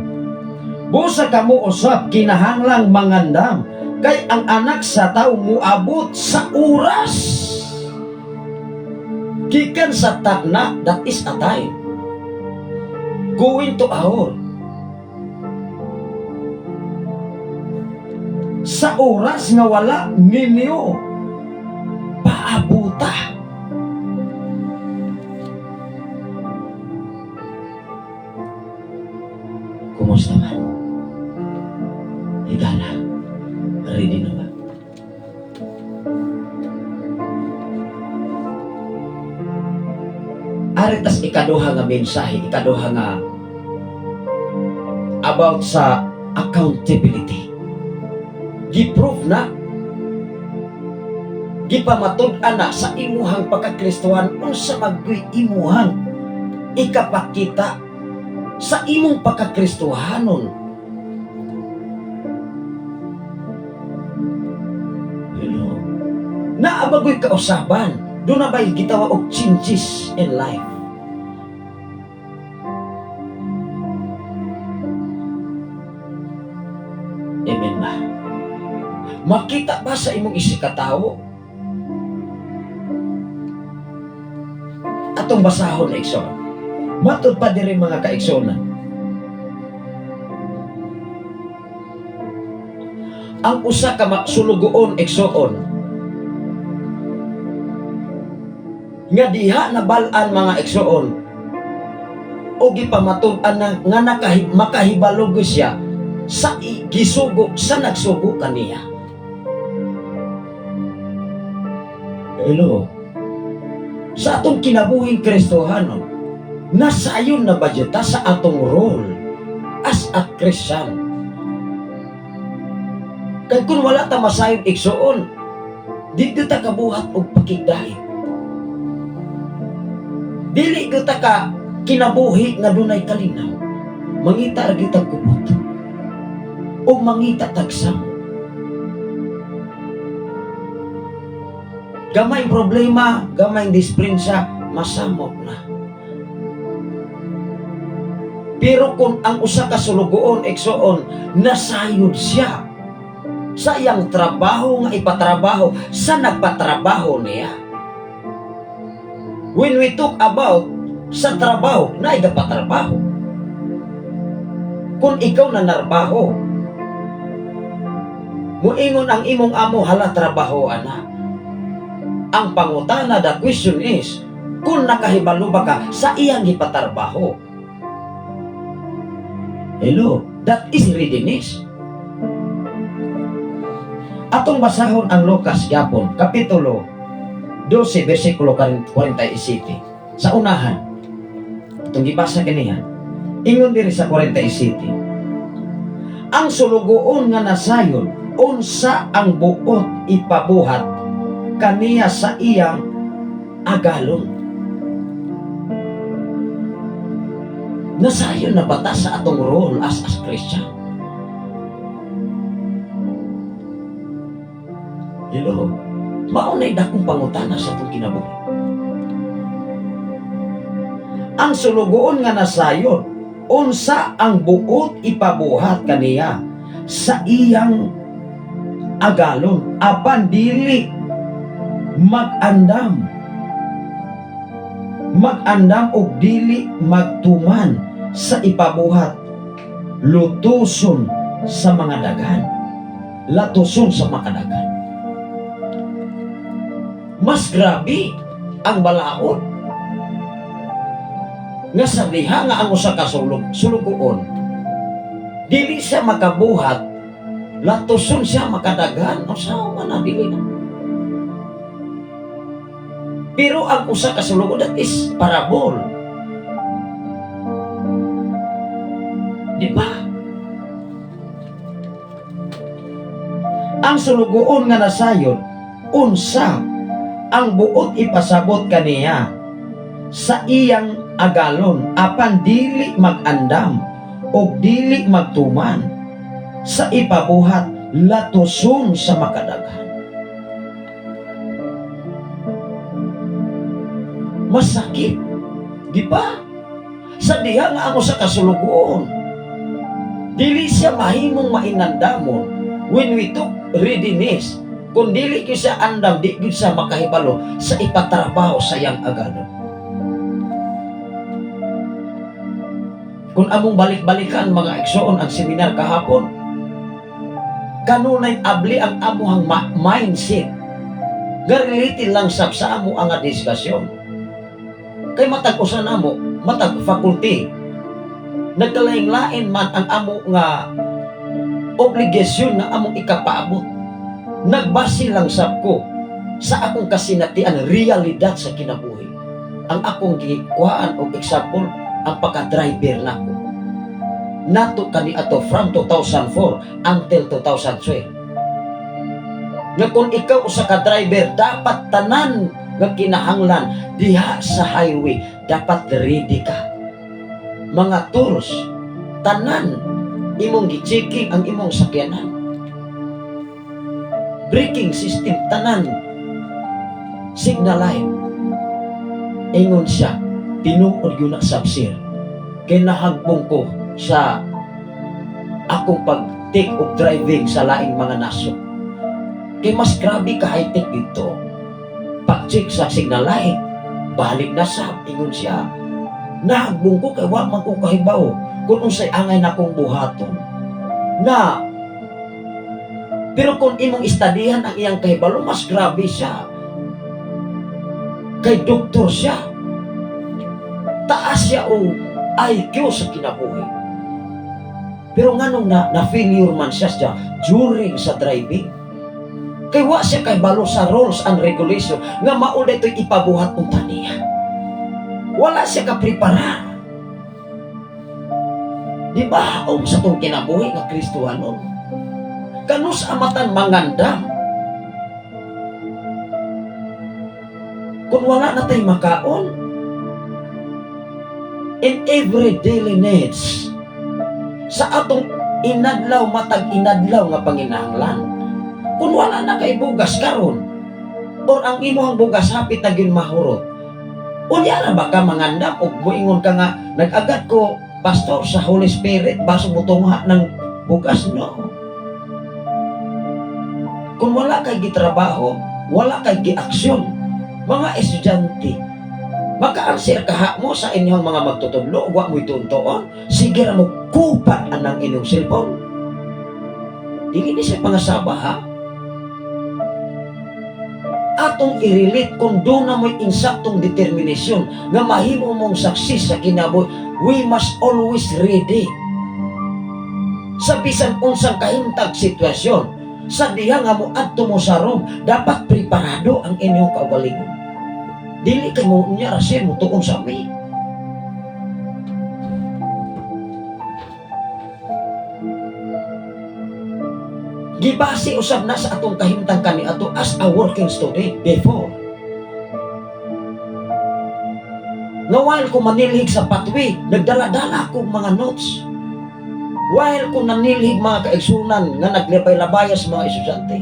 Busa kamo usab kinahanglang mangandam kay ang anak sa tao muabot sa oras. Gikan sa takna, that is a time. Going to hour. Sa oras nga wala ninyo paabuta. Kumusta man? Higala. Ready na ba? Aritas ikaduha nga mensahe, ikaduha nga about sa accountability. Gi-prove na, gipamatud-an na sa imuhang pagkakristuhan unsa magduy imuhang ikapakita sa imong pagkakristuhanon. Naabagoy kausaban, doon na ba'y gitawa og changes in life. Amen ba? Makita ba sa imong isikatawo? Atong basahon na igsoon. Matod pa diri mga kaigsonan. Ang usa ka sulugoon igsoon nga diha na bal-an mga igsoon o gipamatud-an na nga makahibalog siya sa gisugo sa nagsugo kaniya. Hello. Sa atong kinabuhing Kristohanon, nasayon na ba dita sa atong role as a Christian? Kaya kung wala ta masayon igsoon, di ta kabuhat og pakigdahit. Dili kita ka kinabuhi nga dunay kalinaw. Mangita ra kita kubot. O mangita tagsam. Gamay problema, gamay disprinsya, masamok na. Pero kung ang usa ka sulugoon igsoon nasayod siya sa iyang trabaho nga ipatrabaho sa nagpatrabaho niya. When we talk about sa trabaho, na igapatrabaho. Kung ikaw na narbaho, muingon ang imong amo, hala trabaho ana. Ang pangutana, the question is, kung nakahibalo ba ka sa iyang ipatrabaho? Hello, that is readiness. Atong basahon ang Lucas yapon, kapitulo 12, versikulo 47. Sa unahan, itong gibasa kaniya, ingon diri sa 47. Ang sulugoon nga nasayon, unsa ang buot ipabuhat kaniya sa iyang agalon. Nasayon na bata sa atong role as Christian. Hello. Maunay dakong pangutana sa itong kinabuhi. Ang sulugoon nga nasayon, unsa ang buot ipabuhat kaniya sa iyang agalon, apan dili magandam og dili magtuman sa ipabuhat, lutuson sa mga dagan, latuson sa mga dagan. Mas grabe ang balaod nga sabiha nga ang usa ka sulugoon dili siya makabuhat, latuson siya makadagan, usaw man na dili na. Pero ang usa ka sulugoon, that is parabol, di ba? Ang sulugoon nga nasayon, unsa ang buot ipasabot kaniya sa iyang agalon, apan dili magandam o dili magtuman sa ipabuhat latoson sa makadaghan. Masakit, di ba? Sa diha nga amo sa kasulugoon, dili siya mahimong mainandamon when we took readiness. Kung dili gyud sa andam, di gyud sa makahibalo sa ipatrabaho sa iyang agadon. Kung among balik-balikan mga igsoon ang seminar kahapon, kanunay abli ang amuhang mindset. Garilitin lang sa amo ang diskusyon. Kay matag usa namo, matag faculty. Nagkalain-lain man ang amo nga obligasyon na among ikapaabot. Nagbase lang sab ko sa akong kasinatian realidad sa kinabuhi. Ang akong gikuhaan og example ang pagka-driver nako. Nato kani ato from 2004 until 2012. Nga kung ikaw usa ka driver, dapat tanan nga kinahanglan diha sa highway, dapat ready ka. Mga tools, tanan imong gi-checking ang imong sakyanan. Braking system, tanan. Signal light. Ingon siya, tinuod yun na sabsir. Kaya nahagbong ko sa akong pag-take of driving sa laing mga nasyo. Kaya mas grabe ka high-tech dito. Pag-check sa signal light, balik na sab, ingon siya. Nahagbong ko kaya wa man ko kahibaw kung unsay angay na kong buhaton. Na pero kung imong istadihan ang iyang kahibalo, mas grabe siya. Kay doktor siya. Taas siya o IQ sa kinabuhi. Pero nga nung na-failure man siya during sa driving, kay wa siya kahibalo sa rules and regulation nga maula ito'y ipabuhat unta niya. Wala siya kaprepara. Di ba? O sa itong kinabuhi nga Kristohanon, kanus amatan mangandam. Kung wala na tayo makaon, in every daily needs, sa atong inadlaw matag inadlaw nga panginahanglan, kung wala na kay bugas karon, or ang imuhang bugas hapit na gyud mahurot, unya na ba ka mangandam o buingon ka nga nag-agad ko pastor sa Holy Spirit baso mo tungha ng bugas? No. Kung wala kay gitrabaho, wala kay giaksyon, mga estudyante, maka-answer kaha mo sa inyong mga magtutudlo, wa mo'y tuntoon, sige ra mo kupat anang inyong cellphone. Dili ni siya pangasaba, ha? Atong i-relate kung doon na mo'y insaktong determinasyon nga mahimo mong success sa kinabuhi, we must always ready. Sa bisan unsang kahintag sitwasyon, sa diha nga mo adto mo sa room, dapat preparado ang inyong kaugalingon. Dili kay mo unya rasin mo tuon sa amin. Gibase usab na sa atong kahimtang kani ato as a working student before. Nga while ko manilhig sa pathway, nagdala-dala akong mga notes. While kung nanilhig mga kaigsunan nga naglabay-labayas mga estudyante,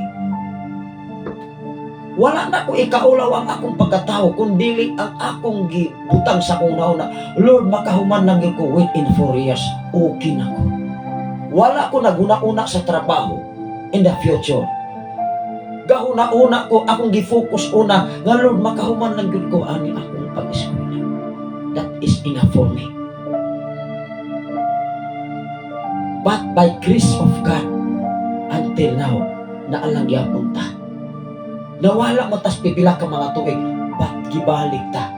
wala na ko ikaulaw ang akong pagkatao kung dili ang akong gibutang sa kong nauna. Lord, makahuman lang ko within 4 years, okay na ko. Wala ko naguna-una sa trabaho in the future. Gahuna-una ko akong gifocus una nga Lord, makahuman lang ko ani akong pag-eskwela. That is enough for me. But by grace of God, until now, naalang yapon ta. Nawala mo tas pipila ka mga tuig, ba't gibalik ta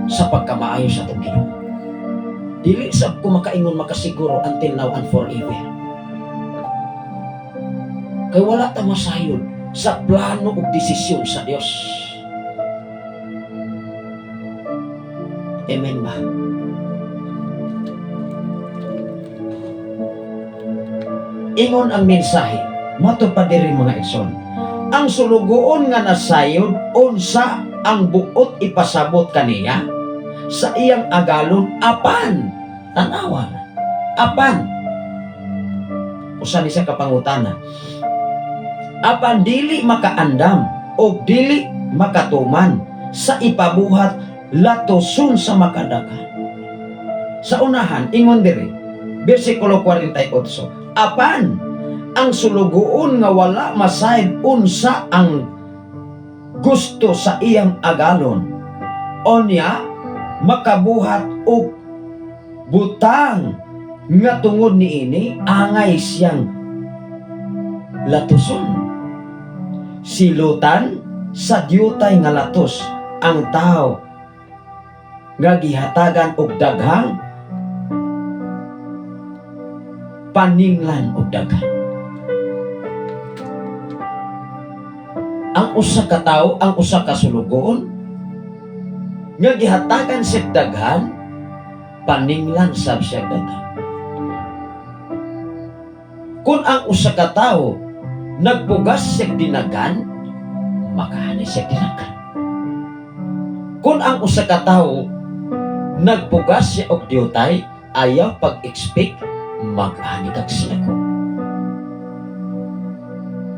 sa pagkamaayo sa itong Ginoo? Dili sab ko makaingon makasiguro until now and forever. Kay wala ta masayod sa plano o desisyon sa Dios. Amen ba? Ingon ang mensahe, matupad diri mga igsoon. Ang sulugoon nga nasayod, unsa ang buot ipasabot kaniya sa iyang agalon, apan. Tanawan, apan. usa ni siya kapangutana. Apan dili makaandam o dili makatuman sa ipabuhat latoson sa makadagan. Sa unahan, ingon diri, versikulo 48, apan ang sulugoon nga wala masayad unsa ang gusto sa iyang agalon, onya makabuhat og butang nga tungod niini angay siyang latoson. Silutan sa diyutay nga latos ang tao nga gihatagan og daghang paninglan og daghan. Ang usa ka tawo, ang usa ka sulugoon nga gihatagan sa daghan, paninglan sab siya daghan. Kung ang usa ka tawo nagpugas sa dinagan, makaani sa dinagan. Kung ang usa ka tawo nagpugas siya og diyutay, ayaw pag-expect mag-ani kag siya ko.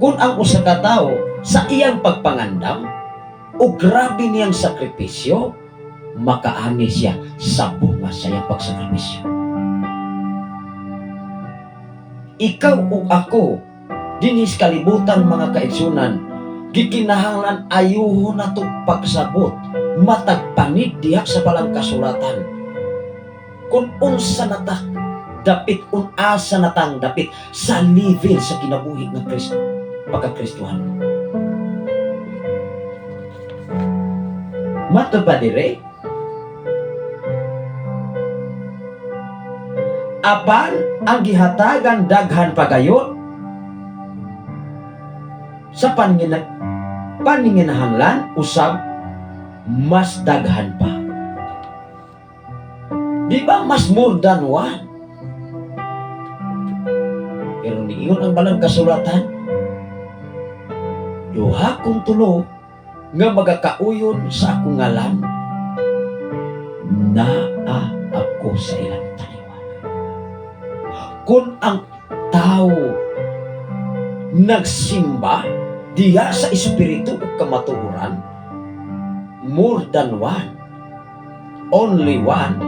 Kung ang usa ka tawo sa iyang pagpangandam o grabe niyang sakripisyo, makaani siya sa bunga sa iyang pagsakripisyo. Ikaw o ako, dinis kalibutan mga kaigsunan, gikinahanglan ayuho na to pagsabot, matagpanid diha sa balang kasulatan. Kung unsa na ta, dapit unasa na tang dapit sa level sa kinabuhi ng Kristo, pagka-Kristuhan. Mato ba dire? Apan ang gihatagan daghan pagayon sa paninginahanglan usab mas daghan pa. Di ba mas more than one? Pero niingon ang balang kasulatan, duha kong tulo nga magakauyon sa akong ngalan, naa ako sa ilang taliwan. Kung ang tao nagsimba diya sa espiritu o kamatuoran, more than one, only one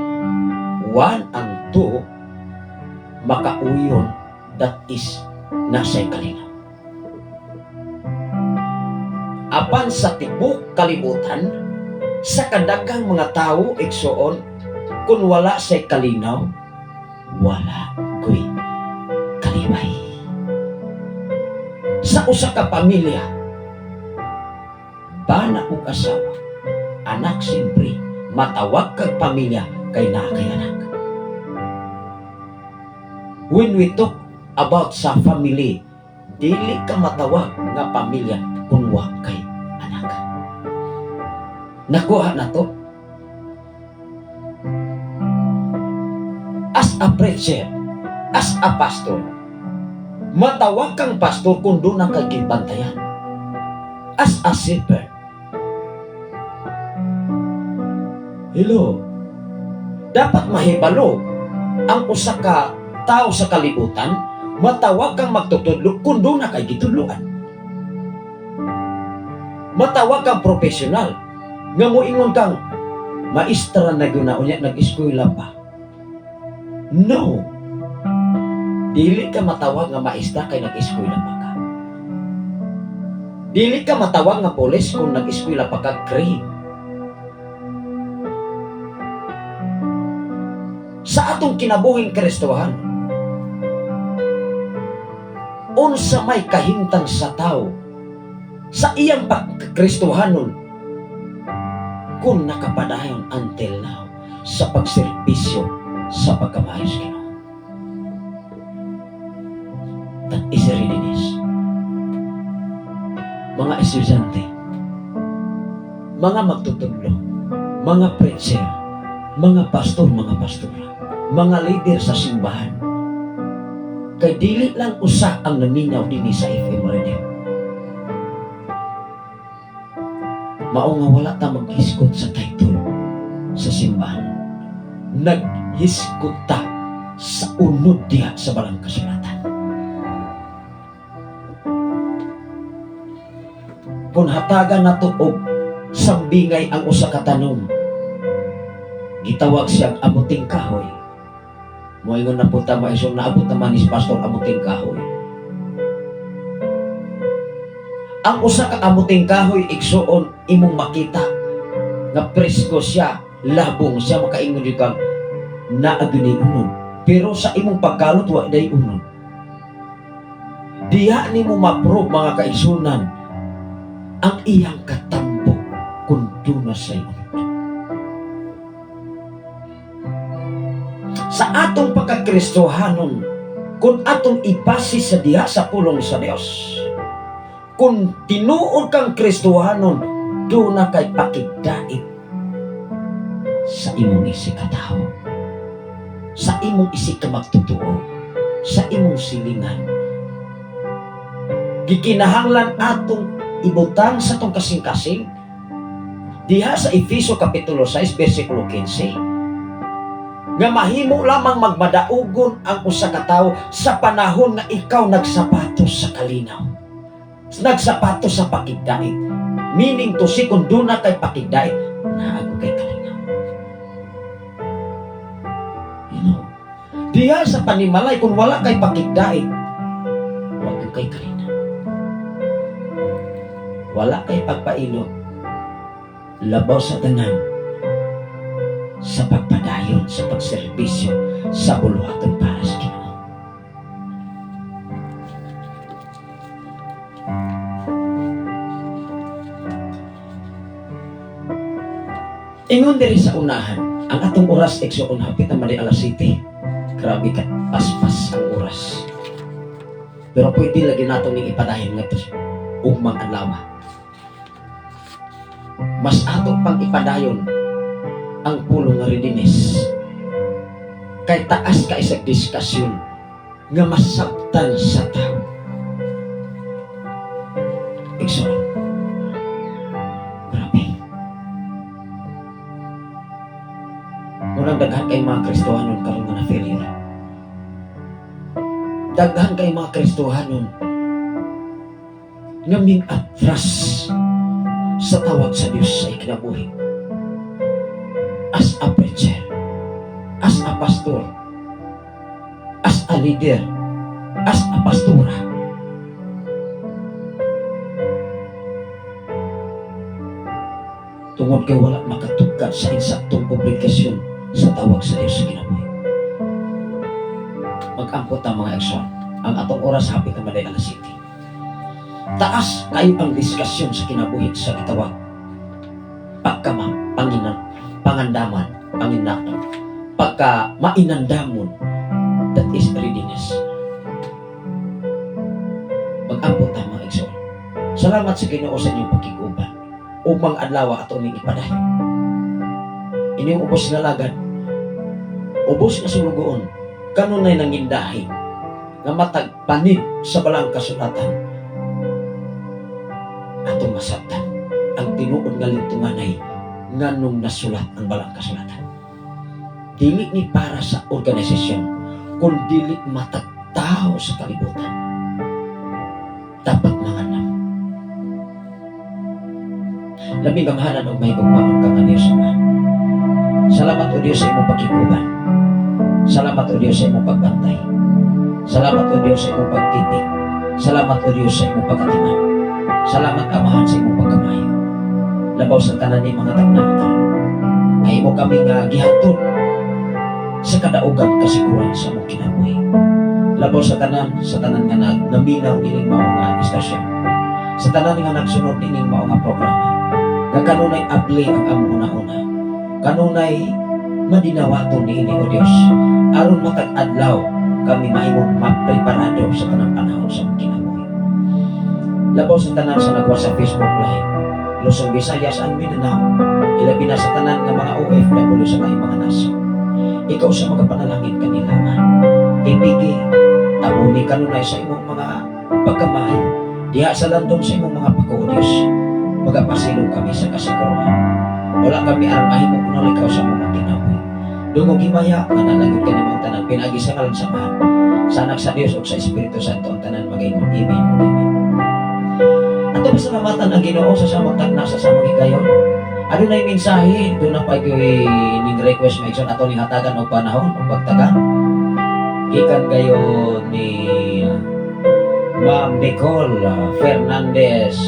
and two, makauyon, that is nasa kalinaw. Apan sa tibok kalibutan, sa kadagang mga tao, igsoon, kung wala sa kalinaw, wala ko'y kalibay. Sa usa ka pamilya, bana o asawa, anak siyempre, matawag kag pamilya kay nakay anak. When we talk about sa family, dili ka matawag nga pamilya kung wa kay anak. Nakuha na to. As a preacher, as a pastor, matawag kang pastor kung doon ang kagibantayan. As a shepherd, hello, dapat mahibalo ang usa ka tao sa kalibutan, matawag kang magtutudlo kung doon na kay gitudloan. Matawag kang profesional nga moingon kang maestra na gunaon niya, nag-eskwela pa. No, dili ka matawag nga maestra kay nag-eskwela pa ka. Dili ka matawag nga polis kung nag-eskwela pa ka grade. Sa atong kinabuhing Kristohan, unsa may kahimtang sa tao sa iyang pagkristohanon kung nakapadayon until now sa pagserbisyo sa pagkamayos Ginoo. That is readiness. Mga estudyante, mga magtutudlo, mga preacher, mga pastor, mga pastora, mga leader sa simbahan, kay dili lang usa ang naminaw din sa FM radio. Mao nga wala ta maghiskot sa title sa simbahan. Naghiskot ta sa unod diha sa balang kasulatan. kung hatagan nato og sambingay ang usa ka tanom, gitawag siya amuting kahoy. Moingon na punta maisong naabot naman ni Pastor amuting kahoy. Ang usa ka amuting kahoy igsuon imong makita nga presko siya, labong siya, makaingon jud kang naagni unon. Pero sa imong pagkalot wa day unon. Diha nimo ma-prove mga kaigsunan ang iyang katambok kung duna sa iyo. Sa atong pagkakristohanon, kung atong ipasi sa diha sa pulong sa Dios, kung tinuod kang kristohanon, doon na kay pakigdait sa imong isig katao, sa imong isig ka magtutuo, sa imong silingan. Gikinahanglan atong ibutang sa tong kasing-kasing diha sa Efeso Kapitulo 6 versikulo 15 nga mahimo lamang magmadaugon ang usa ka tawo sa panahon nga ikaw nagsapatos sa kalinaw, nagsapatos sa pakigdait, meaning to si kung doon na kay pakigdait, naago kay kalinaw. You know, diha sa panimalay kung wala kay pakigdait, wag kay kalinaw. Wala kay pagpailog, labaw sa tanan, sa pagpadayon, sa pagserbisyo, sa buluhaton para sa Ginoo. Ingon diri sa unahan, ang atong oras igsuon hapit na mali alas 7. Grabe ka, paspas ang oras. Pero pwede lagi natong ning ipadahin nga to ugmang adlaw. Mas ato pang ipadayon ang pulong nga readiness kay taas ka isang diskasyon nga masabtan sa tao. Igsoon, grabe. Murang daghan kay mga Kristohanon karon nga na-failure. Daghan kay mga Kristohanon nga min-atras sa tawag sa Diyos sa ikinabuhi. As a preacher, as a pastor, as a leader, as a pastora. Tungod kay wala makatugkad sa insaktong obligasyon sa tawag sa Diyos sa kinabuhi. Mag-angkot ang mga aksyon. Ang atong oras hapit na malay alas 7. Taas kayo ang diskasyon sa kinabuhi sa kitawag. Pagkamang, pangandaman, panginakot, pagka mainandamon, that is readiness. Mag-ambot ang mga igsoon. Salamat sa Ginoo sa inyong pagkikuban. Upang adlaw ato ning ipadayon. Inyong ubos na lagad, ubos na sulugoon, kanunay nangindahi, nga matagpanid sa balang kasulatan, atong masabtan ang tinuod nga lintunganay nganong nasulat ang balang kasulatan. Dili ni para sa organisasyon, kung dili matagtao sa kalibutan. Dapat manganap. Labing gamhanan o may gugmaon ka nga Diyos Ama. Salamat o Diyos sa imong pagkikuban. Salamat o Diyos sa imong pagbantay. Salamat o Diyos sa imong pagtitig. Salamat o Diyos sa imong pagkatiman. Salamat Amahan sa imong pagkamayo. Labaw sa tanan ni mga tagnata. Kay mo kami nga gihatod sa kadaugan kasiguran sa among kinabuhi. Labaw sa tanan nga naminaw ining mao nga istasyon. Sa tanan nga nagsunod ining mao nga programa. Nga kanunay abli ang among una-una. Kanunay madinawaton niini o Dios. Aron matag adlaw kami mahimong magpreparado sa tanang panahon sa among kinabuhi. Labaw sa tanan sa nagwa sa Facebook Live, Luzon, Visayas, and Mindanao, ilabi na sa tanan ng mga OFW sa mga nasyon. Ikaw sa mga panalangin kanila, ibigi, tabuni kanunay sa imong mga pagkamahal, diha sa landong sa imong mga pagkaudiyos, magapasilong kami sa kasiguruhan. Wala kami aram mahimo kung ikaw sa mga kinabuhi. Dungog himaya, manalagod ka ni mga tanan, pinagi sa kalang samahan, sa anak sa Diyos o sa Espiritu Santo, ang tanan magayong amen. Ato Ato pasalamatan ang Ginoo sa samang takna sa samang higayon. Ano na yung mensahe? Doon na pa ning request mo ikson ato ning hatagan og panahon og pagtagan. Ikan kayo ni Ma'am Nicole Fernandez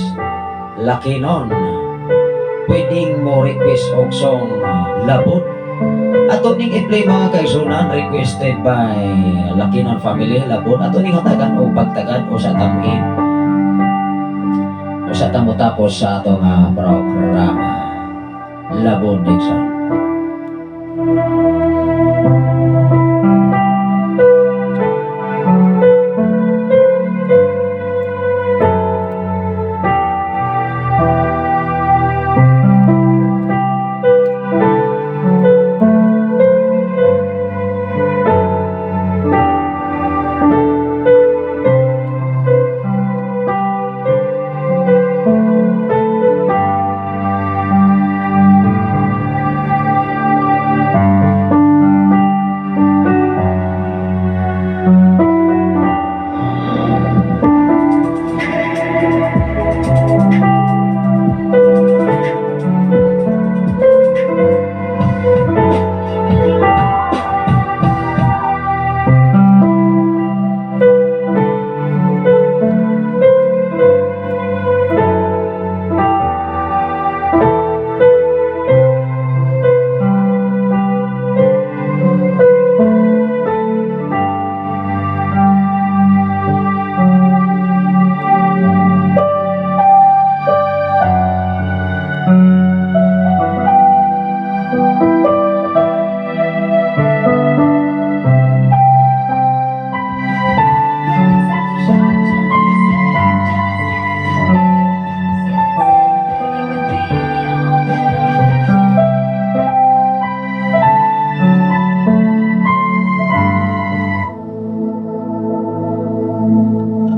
Lakinon. Pwedeng mo request og song Labot. Ato ning i-play mga kaigsunan requested by Lakinon family Labot. Ato ning hatagan og pagtagan o sa tamuin. O sa tapos sa atong programa. Labot Dixon.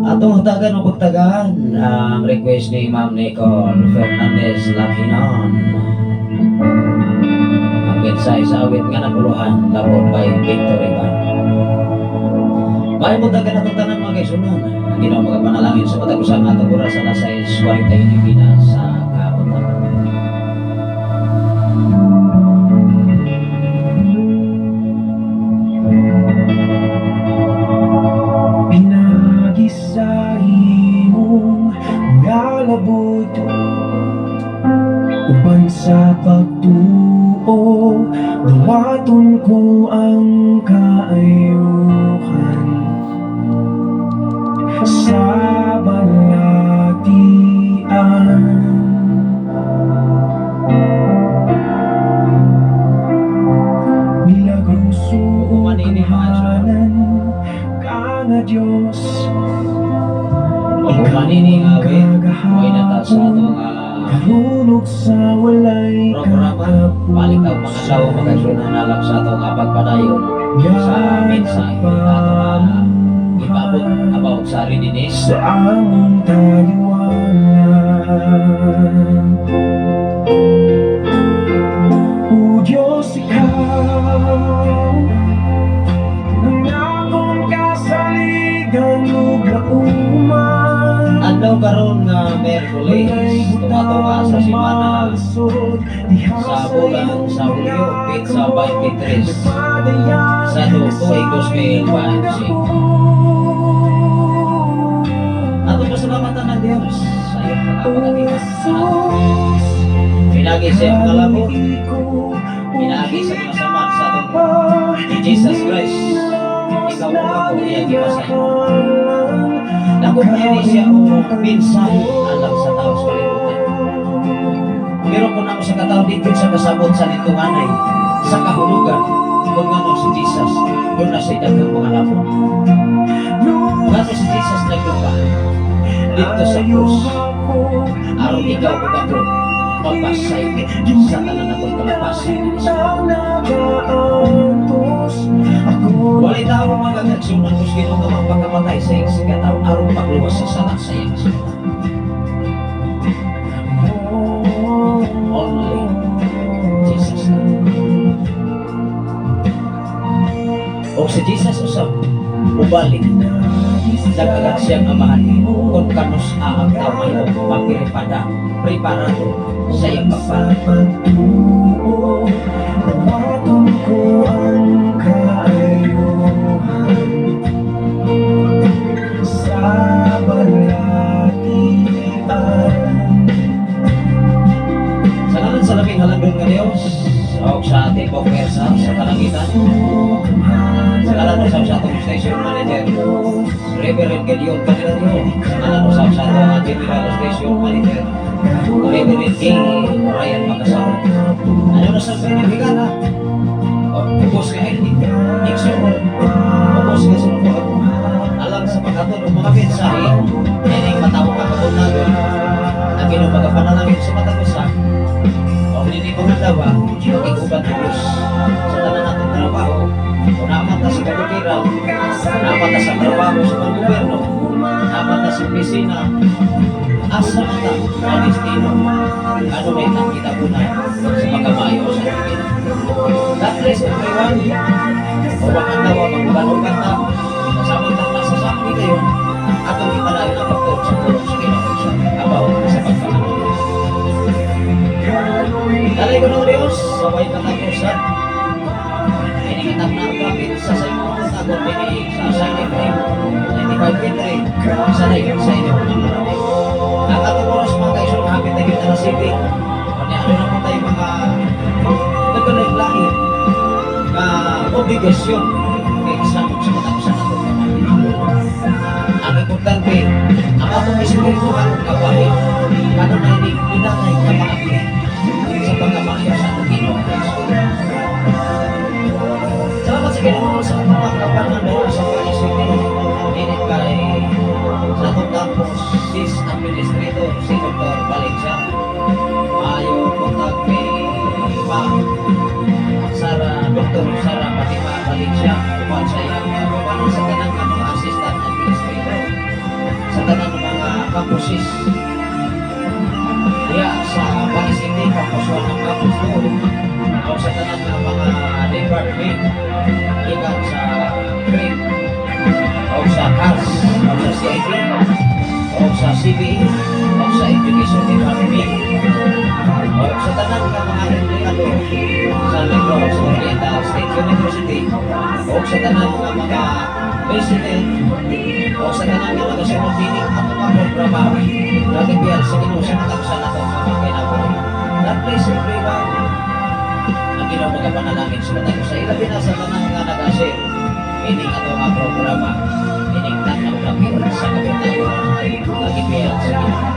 Atong hatagan o pagtagan ang request ni Ma'am Nicole Fernandez Lakinon. Ang mensahe sa awit nga naguluhan labot by Victory Band. May mutagan atong tanan mga kaisunan. Ang Ginoo magapanalangin sa patagusan nga atong oras alas 6:41 sa kabutan. Pinagisahi mong ngalabot uban sa pagtuo, dawaton ko ang kaayuhan sa balatian. Milagruso umanan ka nga Diyos. Kung manining awit, may natas sa itong Karunok sa walay programa. Balik ang mga lao magkasunan na lang sa itong pagpadayon sa mensahe at ipabot about sa Ridinis. sa among taliwanan. O Diyos, ikaw ang akong kasaligan ug lauman. Adlaw karon nga Miyerkules, tumatunga sa simana sa bulan sa Hulyo, Pitsa 23 sa tutoy 2025. Ato pasalamatan ng Diyos sa iyong pagkakatiwas sa ato. Pinagi sa iyong kalabot, pinagi sa mga samat sa atong ni Jesus Christ. Ikaw mo ako, iyang ipasahin. Nakumpanya siya o mensahe alam sa tao sa kalibutan. Pero kung ako sa katao dito sa kasabot sa nitunganay, sa kahulugan, kung nga si Jesus, doon na sa idagang mga labon. Nga si Jesus naglupa dito sa krus. Araw ikaw o ako, magpasay sa tanan akong kalapasin din sa wala tao mga nagsunan kung sino nga magpakamatay sa iyong sigataw araw magluwas sa salat sa iyong sigataw. Only Jesus. O si Jesus usap, ubalik Nagkagat siyang amahan kung kanus aang tamayo mapiripada preparado sa iyang pagpala. Nawaton ko ang kaayuhan sa balatian. Sa ngalan sa labing halagdon nga Diyos, o sa ating pagpersa sa kalangitan, sa ngalan sa atong station manager, Reverend Gideon Candelario, sa ngalan sa atong general station manager, Reverend King Ryan Makasaro. Ano na sa pinibigan ha? Bukos ka Nixon, bukos ka sinunod. Alam sa pagkatulog mga mensahe, hindi matawag kakabot natin, na pinumagapanalangin sa matagusan, o hindi pangalawa, ikuban ng Diyos sa tanan natin trabaho, o namata sa kabukiran, namata sa trabaho sa pag-gobyerno, namata sa opisina, asa mata na destino, ano may nakita ko na sa pagkamayo sa atin. God bless everyone. O bakit daw magbanugan na sasamantang nasasama kita yun, atong ipalayo na pagtuot sa tulong sa kinakonsya abaw sa pagkamanong. Dalay ko ng Diyos, sabay katapusan. Iningatap na ang kapit sa sayo, tagot ini sa Sunday Frame, 95.3, sa layon sa inyo ng maraming. Nakatuturos mga kaisyon, hapit na kita na city. Kanya ano na po tayo mga nagkanaglahin na obligasyon kay isang sa katapusan na ito. Ang importante, ang atong espirituhan kapalit, kano na hindi pinanay kapalit sa pagkamayo sa ating Ginoo. Salamat sa Ginoo sa mga kapanan dahil sa paisip init kay sa itong tapos sis administrator si Dr. Valencia. Ayaw kontak kay Ma'am Dr. Sara Fatima Valencia upang sa iyang kapanan sa tanang mga assistant administrator sa tanang mga campuses diya sa paisip ni campus 1 ng campus 2 o sa tanang mga department ikan sa grade o sa CAS o sa CIT o sa CBE o sa Education Department o sa tanang mga empleyado sa Negros Oriental State University o sa tanang mga resident o sa tanang mga sinundinig at mga programa nagibiyal sa Ginoo sa katapsan na itong mga kinabuhi. God bless everyone. Ang Ginoo magapanalangin sa katapos sa ilabi na sa tanang nga nag-share ining ato nga programa ining tanang kapit sa kapitayon nagibiyal sa Ginoo.